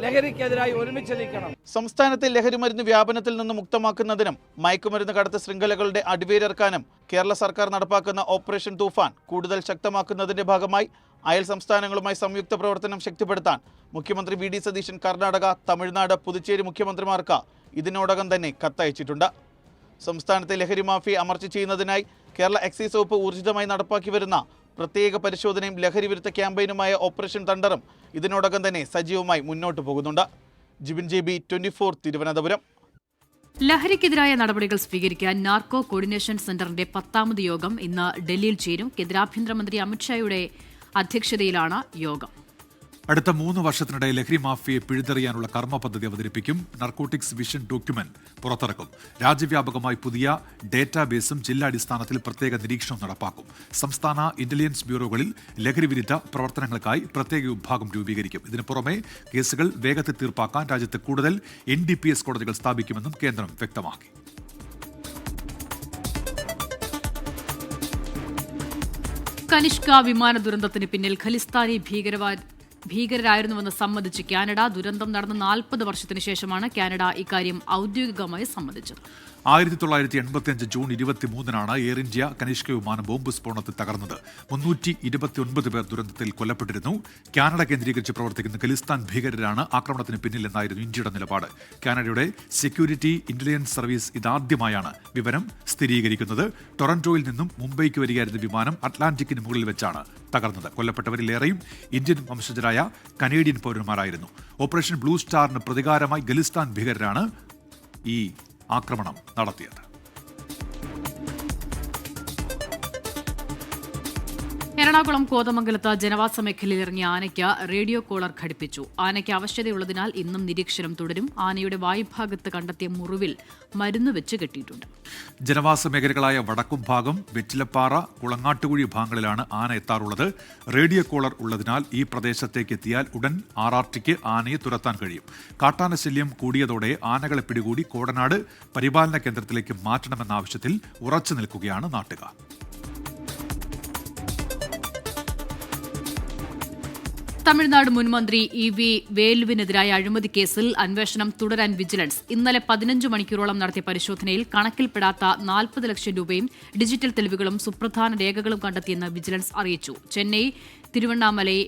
ലഹരിക്കെതിരായി ഒരുമിച്ച് നിൽക്കണം. സംസ്ഥാനത്തെ ലഹരിമരുന്ന് വ്യാപനത്തിൽ നിന്ന് മുക്തമാക്കുന്നതിനും മയക്കുമരുന്ന് കടത്ത് ശൃംഖലകളുടെ അടിവേരിറക്കാനും കേരള സർക്കാർ നടപ്പാക്കുന്ന ഓപ്പറേഷൻ തൂഫാൻ കൂടുതൽ ശക്തമാക്കുന്നതിന്റെ ഭാഗമായി അയൽ സംസ്ഥാനങ്ങളുമായി സംയുക്ത പ്രവർത്തനം ശക്തിപ്പെടുത്താൻ മുഖ്യമന്ത്രി വി.ഡി. സതീശൻ കർണാടക, തമിഴ്നാട്, പുതുച്ചേരി മുഖ്യമന്ത്രിമാർക്ക് ഇതിനോടകം തന്നെ കത്തയച്ചിട്ടുണ്ട്. സംസ്ഥാനത്തെ ലഹരി മാഫിയെ അമർച്ച ചെയ്യുന്നതിനായി കേരള എക്സൈസ് വകുപ്പ് ഊർജിതമായി നടപ്പാക്കി വരുന്ന പ്രത്യേക പരിശോധനയും ലഹരി വിരുദ്ധ ക്യാമ്പയിനുമായ ഓപ്പറേഷൻ തണ്ടറും ഇതിനോടകം തന്നെ സജീവമായി മുന്നോട്ട് പോകുന്നുണ്ട്. ജിബിൻ JB, 24, തിരുവനന്തപുരം. ലഹരിക്കെതിരായ നടപടികൾ സ്വീകരിക്കാൻ നാർക്കോ കോർഡിനേഷൻ സെന്ററിന്റെ 10ാമത് യോഗം ഇന്ന് ഡൽഹിയിൽ ചേരും. കേന്ദ്ര ആഭ്യന്തരമന്ത്രി അമിത്ഷായുടെ അധ്യക്ഷതയിലാണ് യോഗം. അടുത്ത 3 വർഷത്തിനിടെ ലഹരി മാഫിയെ പിഴുതെറിയാനുള്ള കർമ്മ പദ്ധതി അവതരിപ്പിക്കും. നർക്കോട്ടിക്സ് വിഷൻ ഡോക്യുമെന്റ് പുറത്തിറക്കും. രാജ്യവ്യാപകമായി പുതിയ ഡേറ്റാബേസും ജില്ലാടിസ്ഥാനത്തിൽ പ്രത്യേക നിരീക്ഷണവും നടപ്പാക്കും. സംസ്ഥാന ഇന്റലിജൻസ് ബ്യൂറോകളിൽ ലഹരി വിരുദ്ധ പ്രവർത്തനങ്ങൾക്കായി പ്രത്യേക വിഭാഗം രൂപീകരിക്കും. ഇതിനു പുറമെ കേസുകൾ വേഗത്തിൽ തീർപ്പാക്കാൻ രാജ്യത്ത് കൂടുതൽ NDPS കോടതികൾ സ്ഥാപിക്കുമെന്നും കേന്ദ്രം വ്യക്തമാക്കി. കനിഷ്ക വിമാന ദുരന്തത്തിന് പിന്നിൽ ഖലിസ്ഥാനി ഭീകരരായിരുന്നുവെന്ന് സമ്മതിച്ച് കാനഡ. ദുരന്തം നടന്ന 40 വർഷത്തിന് ശേഷമാണ് കാനഡ ഇക്കാര്യം ഔദ്യോഗികമായി സമ്മതിച്ചത്. 1985 ജൂൺ 23-നാണ് എയർ ഇന്ത്യ കനിഷ്ക വിമാനം ബോംബ് സ്ഫോടനത്തിൽ തകർന്നത്. 329 പേർ ദുരന്തത്തിൽ കൊല്ലപ്പെട്ടിരുന്നു. കാനഡ കേന്ദ്രീകരിച്ച് പ്രവർത്തിക്കുന്ന ഖലിസ്ഥാൻ ഭീകരരാണ് ആക്രമണത്തിന് പിന്നിലെന്നായിരുന്നു ഇന്ത്യയുടെ നിലപാട്. കാനഡയുടെ സെക്യൂരിറ്റി ഇന്റലിജൻസ് സർവീസ് ഇതാദ്യമായാണ് വിവരം സ്ഥിരീകരിക്കുന്നത്. ടൊറന്റോയിൽ നിന്നും മുംബൈക്ക് വരികയായിരുന്ന വിമാനം അറ്റ്ലാന്റിക്കിന് മുകളിൽ വെച്ചാണ് തകർന്നത്. കൊല്ലപ്പെട്ടവരിലേറെയും ഇന്ത്യൻ വംശജരായ കനേഡിയൻ പൗരന്മാരായിരുന്നു. ഓപ്പറേഷൻ ബ്ലൂ സ്റ്റാറിന് പ്രതികാരമായി ഖലിസ്ഥാൻ ഭീകരരാണ് ഈ ആക്രമണം നടത്തിയത്. എറണാകുളം കോതമംഗലത്ത് ജനവാസ മേഖലയിൽ ഇറങ്ങിയ ആനയ്ക്ക് റേഡിയോ കോളർ ഘടിപ്പിച്ചു. ആനയ്ക്ക് അവശതയുള്ളതിനാൽ ഇന്നും നിരീക്ഷണം തുടരും. ആനയുടെ വായുഭാഗത്ത് കണ്ടെത്തിയ മുറിവിൽ മരുന്ന് വെച്ച് കെട്ടിയിട്ടുണ്ട്. ജനവാസ മേഖലകളായ വടക്കുംഭാഗം, വെറ്റിലപ്പാറ, കുളങ്ങാട്ടുകുഴി ഭാഗങ്ങളിലാണ് ആന എത്താറുള്ളത്. റേഡിയോ കോളർ ഉള്ളതിനാൽ ഈ പ്രദേശത്തേക്ക് എത്തിയാൽ ഉടൻ RRTക്ക് ആനയെ തുരത്താൻ കഴിയും. കാട്ടാന ശല്യം കൂടിയതോടെ ആനകളെ പിടികൂടി കോടനാട് പരിപാലന കേന്ദ്രത്തിലേക്ക് മാറ്റണമെന്ന ആവശ്യത്തിൽ ഉറച്ചു നിൽക്കുകയാണ് നാട്ടുകാർ. തമിഴ്നാട് മുൻമന്ത്രി EV വേലുവിനെതിരായ അഴിമതി കേസിൽ അന്വേഷണം തുടരാൻ വിജിലൻസ്. ഇന്നലെ 15 മണിക്കൂറോളം നടത്തിയ പരിശോധനയിൽ കണക്കിൽപ്പെടാത്ത 40 ലക്ഷം രൂപയും ഡിജിറ്റൽ തെളിവുകളും സുപ്രധാന രേഖകളും കണ്ടെത്തിയെന്ന് വിജിലൻസ് അറിയിച്ചു. ചെന്നൈ, തിരുവണ്ണാമലൈ,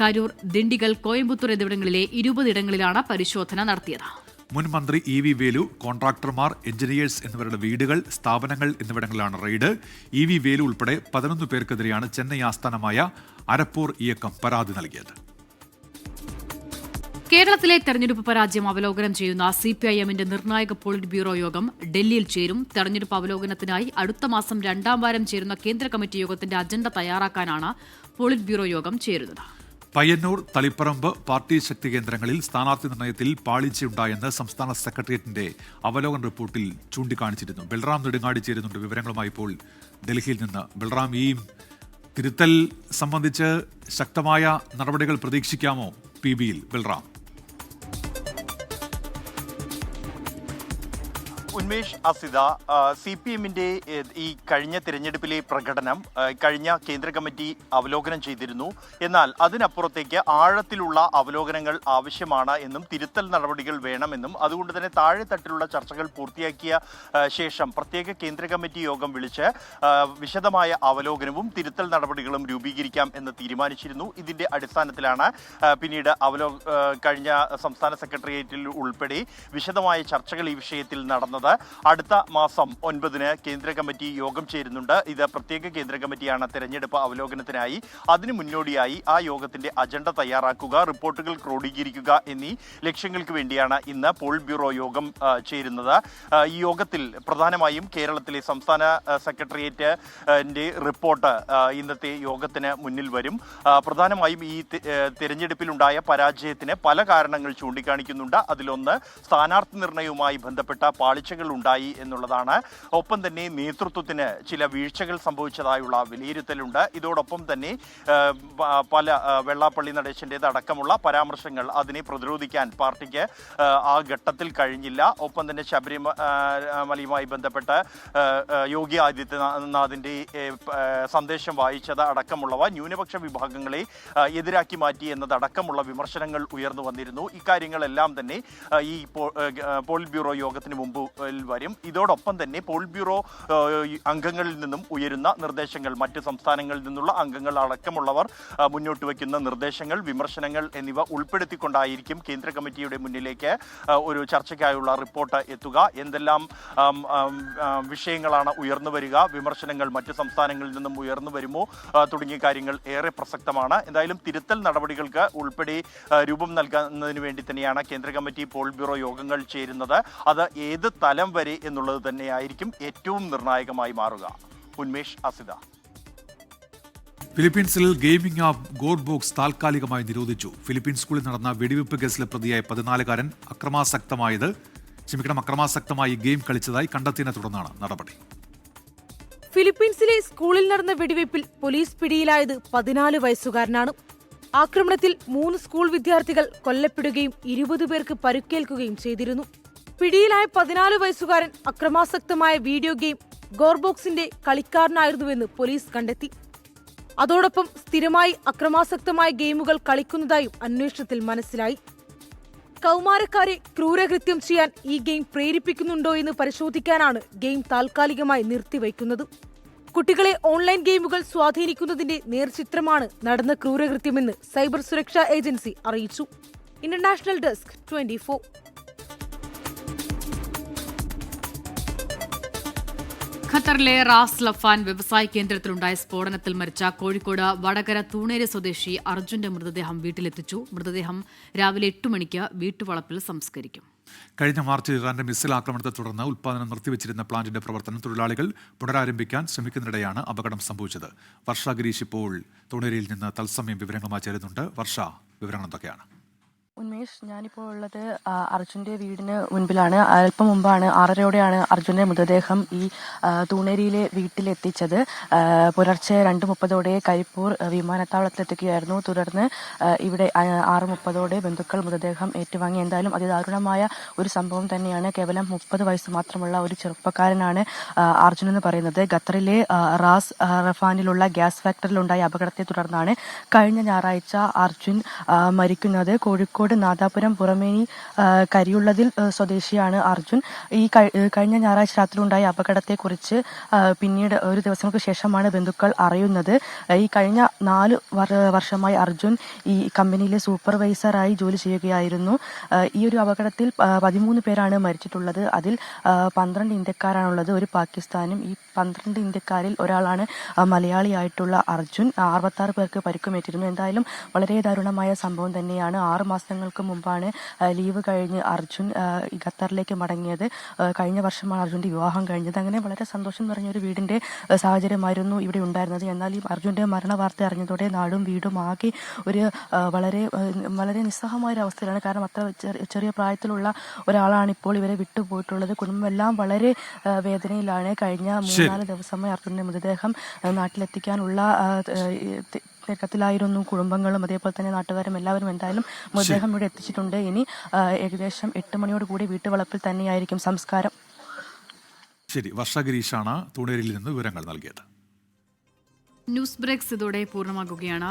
കരൂർ, ദിണ്ടിഗൽ, കോയമ്പത്തൂർ എന്നിവിടങ്ങളിലെ 20 ഇടങ്ങളിലാണ് പരിശോധന നടത്തിയത്. മുൻ മന്ത്രി EV വേലു, കോൺട്രാക്ടർമാർ, എഞ്ചിനീയേഴ്സ് എന്നിവരുടെ വീടുകൾ, സ്ഥാപനങ്ങൾ എന്നിവിടങ്ങളിലാണ് റെയ്ഡ്. EV വേലു ഉൾപ്പെടെ 11 പേർക്കെതിരെയാണ് ചെന്നൈ ആസ്ഥാനമായ അരപ്പൂർ ഇയക്കം പരാതി നൽകിയത്. കേരളത്തിലെ തെരഞ്ഞെടുപ്പ് പരാജയം അവലോകനം ചെയ്യുന്ന CPIMന്റെ നിർണായക പോളിറ്റ് ബ്യൂറോ യോഗം ഡൽഹിയിൽ ചേരും. തെരഞ്ഞെടുപ്പ് അവലോകനത്തിനായി അടുത്ത മാസം 2ാം വാരം ചേരുന്ന കേന്ദ്ര കമ്മിറ്റി യോഗത്തിന്റെ അജണ്ട തയ്യാറാക്കാനാണ് പോളിറ്റ് ബ്യൂറോ യോഗം ചേരുന്നത്. പയ്യന്നൂർ, തളിപ്പറമ്പ് പാർട്ടി ശക്തി കേന്ദ്രങ്ങളിൽ സ്ഥാനാർത്ഥി നിർണയത്തിൽ പാളിച്ചയുണ്ടായെന്ന് സംസ്ഥാന സെക്രട്ടേറിയറ്റിന്റെ അവലോകന റിപ്പോർട്ടിൽ ചൂണ്ടിക്കാണിച്ചിരുന്നു. ബൽറാം നെടുങ്ങാടി ചേരുന്നുണ്ട് വിവരങ്ങളുമായി ഇപ്പോൾ ഡൽഹിയിൽ നിന്ന്. ബൽറാം, ഈ തിരുത്തൽ സംബന്ധിച്ച് ശക്തമായ നടപടികൾ പ്രതീക്ഷിക്കാമോ PBയിൽ? ബൽറാം. ഉന്മേഷ്, അസിത, CPM-ന്റെ ഈ കഴിഞ്ഞ തിരഞ്ഞെടുപ്പിലെ പ്രകടനം കഴിഞ്ഞ കേന്ദ്ര കമ്മിറ്റി അവലോകനം ചെയ്തിരുന്നു. എന്നാൽ അതിനപ്പുറത്തേക്ക് ആഴത്തിലുള്ള അവലോകനങ്ങൾ ആവശ്യമാണ് എന്നും തിരുത്തൽ നടപടികൾ വേണമെന്നും അതുകൊണ്ട് തന്നെ താഴെത്തട്ടിലുള്ള ചർച്ചകൾ പൂർത്തിയാക്കിയ ശേഷം പ്രത്യേക കേന്ദ്ര കമ്മിറ്റി യോഗം വിളിച്ച് വിശദമായ അവലോകനവും തിരുത്തൽ നടപടികളും രൂപീകരിക്കാം എന്ന് തീരുമാനിച്ചിരുന്നു. ഇതിന്റെ അടിസ്ഥാനത്തിലാണ് പിന്നീട് കഴിഞ്ഞ സംസ്ഥാന സെക്രട്ടേറിയറ്റിൽ ഉൾപ്പെടെ വിശദമായ ചർച്ചകൾ ഈ വിഷയത്തിൽ നടന്നത്. അടുത്ത മാസം 9-ന് കേന്ദ്ര കമ്മിറ്റി യോഗം ചേരുന്നുണ്ട്. ഇത് പ്രത്യേക കേന്ദ്ര കമ്മിറ്റിയാണ് തെരഞ്ഞെടുപ്പ് അവലോകനത്തിനായി. അതിനു മുന്നോടിയായി ആ യോഗത്തിന്റെ അജണ്ട തയ്യാറാക്കുക, റിപ്പോർട്ടുകൾ ക്രോഡീകരിക്കുക എന്നീ ലക്ഷ്യങ്ങൾക്ക് വേണ്ടിയാണ് ഇന്ന് പോൾ ബ്യൂറോ യോഗം ചേരുന്നത്. ഈ യോഗത്തിൽ പ്രധാനമായും കേരളത്തിലെ സംസ്ഥാന സെക്രട്ടേറിയറ്റിന്റെ റിപ്പോർട്ട് ഇന്നത്തെ യോഗത്തിന് മുന്നിൽ വരും. പ്രധാനമായും ഈ തെരഞ്ഞെടുപ്പിലുണ്ടായ പരാജയത്തിന് പല കാരണങ്ങൾ ചൂണ്ടിക്കാണിക്കുന്നുണ്ട്. അതിലൊന്ന് സ്ഥാനാർത്ഥി നിർണയവുമായി ബന്ധപ്പെട്ട പാളിച്ചകൾ ഉണ്ടായി എന്നുള്ളതാണ്. ഒപ്പം തന്നെ നേതൃത്വത്തിന് ചില വീഴ്ചകൾ സംഭവിച്ചതായുള്ള വിലയിരുത്തലുണ്ട്. ഇതോടൊപ്പം തന്നെ പല വെള്ളാപ്പള്ളി നടേശൻ്റേത് അടക്കമുള്ള പരാമർശങ്ങൾ അതിനെ പ്രതിരോധിക്കാൻ പാർട്ടിക്ക് ആ ഘട്ടത്തിൽ കഴിഞ്ഞില്ല. ഒപ്പം തന്നെ ശബരിമലയുമായി ബന്ധപ്പെട്ട് യോഗി ആദിത്യനാഥിന്റെ സന്ദേശം വായിച്ചത് അടക്കമുള്ളവ ന്യൂനപക്ഷ വിഭാഗങ്ങളെ എതിരാക്കി മാറ്റി എന്നതടക്കമുള്ള വിമർശനങ്ങൾ ഉയർന്നു വന്നിരുന്നു. ഇക്കാര്യങ്ങളെല്ലാം തന്നെ ഈ പോൾ ബ്യൂറോ യോഗത്തിന് മുമ്പ് വരും. ഇതോടൊപ്പം തന്നെ പോൾ ബ്യൂറോ അംഗങ്ങളിൽ നിന്നും ഉയരുന്ന നിർദ്ദേശങ്ങൾ, മറ്റ് സംസ്ഥാനങ്ങളിൽ നിന്നുള്ള അംഗങ്ങൾ അടക്കമുള്ളവർ മുന്നോട്ട് വയ്ക്കുന്ന നിർദ്ദേശങ്ങൾ, വിമർശനങ്ങൾ എന്നിവ ഉൾപ്പെടുത്തിക്കൊണ്ടായിരിക്കും കേന്ദ്ര കമ്മിറ്റിയുടെ മുന്നിലേക്ക് ഒരു ചർച്ചയ്ക്കായുള്ള റിപ്പോർട്ട് എത്തുക. എന്തെല്ലാം വിഷയങ്ങളാണ് ഉയർന്നു വരിക, വിമർശനങ്ങൾ മറ്റ് സംസ്ഥാനങ്ങളിൽ നിന്നും ഉയർന്നു വരുമോ തുടങ്ങിയ കാര്യങ്ങൾ ഏറെ പ്രസക്തമാണ്. എന്തായാലും തിരുത്തൽ നടപടികൾക്ക് ഉൾപ്പെടെ രൂപം നൽകുന്നതിന് വേണ്ടി തന്നെയാണ് കേന്ദ്ര കമ്മിറ്റി പോൾ ബ്യൂറോ യോഗങ്ങൾ ചേരുന്നത്. അത് ഏത് തലം വരെ എന്നുള്ളത് തന്നെയായിരിക്കും ഏറ്റവും നിർണായകമായി മാറുക. ഉന്മേഷ്, അസിത. ഫിലിപ്പീൻസിൽ ഗെയിമിംഗ് ആപ്പ് ഗോഡ് ബോക്സ് താൽക്കാലികമായി നിരോധിച്ചു. ഫിലിപ്പീൻ സ്കൂളിൽ നടന്ന വെടിവെപ്പ് കേസിലെ പ്രതിയായ 14-കാരൻ അക്രമാസക്തമായി ഗെയിം കളിച്ചതായി കണ്ടെത്തിയതിനെ തുടർന്നാണ് നടപടി. ഫിലിപ്പീൻസിലെ സ്കൂളിൽ നടന്ന വെടിവയ്പിൽ പോലീസ് പിടിയിലായത് 14 വയസ്സുകാരനാണ്. ആക്രമണത്തിൽ 3 സ്കൂൾ വിദ്യാർത്ഥികൾ കൊല്ലപ്പെടുകയും 20 പേർക്ക് പരുക്കേൽക്കുകയും ചെയ്തിരുന്നു. പിടിയിലായ 14 വയസ്സുകാരൻ അക്രമാസക്തമായ വീഡിയോ ഗെയിം ഗോർബോക്സിന്റെ കളിക്കാരനായിരുന്നുവെന്ന് പോലീസ് കണ്ടെത്തി. അതോടൊപ്പം സ്ഥിരമായി അക്രമാസക്തമായ ഗെയിമുകൾ കളിക്കുന്നതായും അന്വേഷണത്തിൽ മനസ്സിലായി. കൗമാരക്കാരെ ക്രൂരകൃത്യം ചെയ്യാൻ ഈ ഗെയിം പ്രേരിപ്പിക്കുന്നുണ്ടോ എന്ന് പരിശോധിക്കാനാണ് ഗെയിം താൽക്കാലികമായി നിർത്തിവയ്ക്കുന്നത്. കുട്ടികളെ ഓൺലൈൻ ഗെയിമുകൾ സ്വാധീനിക്കുന്നതിന്റെ നേർചിത്രമാണ് നടന്ന ക്രൂരകൃത്യമെന്ന് സൈബർ സുരക്ഷാ ഏജൻസി അറിയിച്ചു. International desk 24. ഖത്തറിലെ റാസ് ലഫാൻ വ്യവസായ കേന്ദ്രത്തിലുണ്ടായ സ്ഫോടനത്തിൽ മരിച്ച കോഴിക്കോട് വടകര തൂണേരി സ്വദേശി അർജുന്റെ മൃതദേഹം വീട്ടിലെത്തിച്ചു. മൃതദേഹം രാവിലെ 8 മണിക്ക് വീട്ടുവളപ്പിൽ സംസ്കരിക്കും. കഴിഞ്ഞ മാർച്ചിൽ ഇറാന്റെ മിസൈൽ ആക്രമണത്തെ തുടർന്ന് ഉൽപ്പാദനം നിർത്തിവച്ചിരുന്ന പ്ലാന്റിന്റെ പ്രവർത്തനം തൊഴിലാളികൾ പുനരാരംഭിക്കാൻ ശ്രമിക്കുന്നതിനിടെയാണ് അപകടം സംഭവിച്ചത്. വർഷ ഗിരീഷ് ഇപ്പോൾ തൂണേരിയിൽ നിന്ന് തത്സമയം വിവരങ്ങളുമായി ചേരുന്നുണ്ട്. വർഷ, വിവരങ്ങൾ എന്തൊക്കെയാണ്? ഉന്മേഷ്, ഞാനിപ്പോൾ ഉള്ളത് അർജുൻ്റെ വീടിന് മുൻപിലാണ്. അല്പം മുമ്പാണ് 6:30യോടെയാണ് അർജുൻ്റെ മൃതദേഹം ഈ തൂണേരിയിലെ വീട്ടിലെത്തിച്ചത്. പുലർച്ചെ 2:30ഓടെ കരിപ്പൂർ വിമാനത്താവളത്തിലെത്തിക്കുകയായിരുന്നു. തുടർന്ന് ഇവിടെ 6:30ഓടെ ബന്ധുക്കൾ മൃതദേഹം ഏറ്റുവാങ്ങി. എന്തായാലും അതിദാരുണമായ ഒരു സംഭവം തന്നെയാണ്. കേവലം 30 വയസ്സ് മാത്രമുള്ള ഒരു ചെറുപ്പക്കാരനാണ് അർജുൻ എന്ന് പറയുന്നത്. ഖത്തറിലെ റാസ് റഫാനിലുള്ള ഗ്യാസ് ഫാക്ടറിയിലുണ്ടായ അപകടത്തെ തുടർന്നാണ് കഴിഞ്ഞ ഞായറാഴ്ച അർജുൻ മരിക്കുന്നത്. കോഴിക്കോട് നാദാപുരം പുറമേനി കരിയുള്ളതിൽ സ്വദേശിയാണ് അർജുൻ. ഈ കഴിഞ്ഞ ഞായറാഴ്ച രാത്രിയിലുണ്ടായ അപകടത്തെക്കുറിച്ച് പിന്നീട് ഒരു ദിവസങ്ങൾക്ക് ശേഷമാണ് ബന്ധുക്കൾ അറിയുന്നത്. ഈ കഴിഞ്ഞ 4 വർഷമായി അർജുൻ ഈ കമ്പനിയിലെ സൂപ്പർവൈസറായി ജോലി ചെയ്യുകയായിരുന്നു. ഈ ഒരു അപകടത്തിൽ 13 പേരാണ് മരിച്ചിട്ടുള്ളത്. അതിൽ 12 ഇന്ത്യക്കാരാണുള്ളത്, ഒരു പാകിസ്ഥാനും. ഈ 12 ഇന്ത്യക്കാരിൽ ഒരാളാണ് മലയാളിയായിട്ടുള്ള അർജുൻ. 66 പേർക്ക് പരിക്കുമേറ്റിരുന്നു. എന്തായാലും വളരെ ദാരുണമായ സംഭവം തന്നെയാണ്. 6 മാസങ്ങൾക്ക് മുമ്പാണ് ലീവ് കഴിഞ്ഞ് അർജുൻ ഖത്തറിലേക്ക് മടങ്ങിയത്. കഴിഞ്ഞ വർഷമാണ് അർജുൻ്റെ വിവാഹം കഴിഞ്ഞത്. അങ്ങനെ വളരെ സന്തോഷം നിറഞ്ഞൊരു വീടിൻ്റെ സാഹചര്യമായിരുന്നു ഇവിടെ ഉണ്ടായിരുന്നത്. എന്നാൽ ഈ അർജുൻ്റെ മരണ വാർത്ത അറിഞ്ഞതോടെ നാടും വീടും ആകെ ഒരു വളരെ നിസ്സഹമായ ഒരു അവസ്ഥയിലാണ്. കാരണം അത്ര ചെറിയ പ്രായത്തിലുള്ള ഒരാളാണ് ഇപ്പോൾ ഇവരെ വിട്ടുപോയിട്ടുള്ളത്. കുടുംബമെല്ലാം വളരെ വേദനയിലാണ്. കഴിഞ്ഞ 3-4 ദിവസമായി അർജുൻ്റെ മൃതദേഹം നാട്ടിലെത്തിക്കാനുള്ള ത്തിലായിരുന്നു കുടുംബങ്ങളും അതേപോലെ തന്നെ നാട്ടുകാരും എല്ലാവരും. എന്തായാലും മൃതദേഹം ഇവിടെ എത്തിച്ചിട്ടുണ്ട്. ഇനി ഏകദേശം 8 മണിയോട് കൂടി വീട്ടുവളപ്പിൽ തന്നെയായിരിക്കും സംസ്കാരം. ശരി, വർഷ ഗിരീഷാണ് തൂണേരിയിൽ നിന്ന് വിവരങ്ങൾ നൽകിയത്. ന്യൂസ് ബ്രേക്സ് ഇതോടെ പൂർണ്ണമാകുകയാണ്.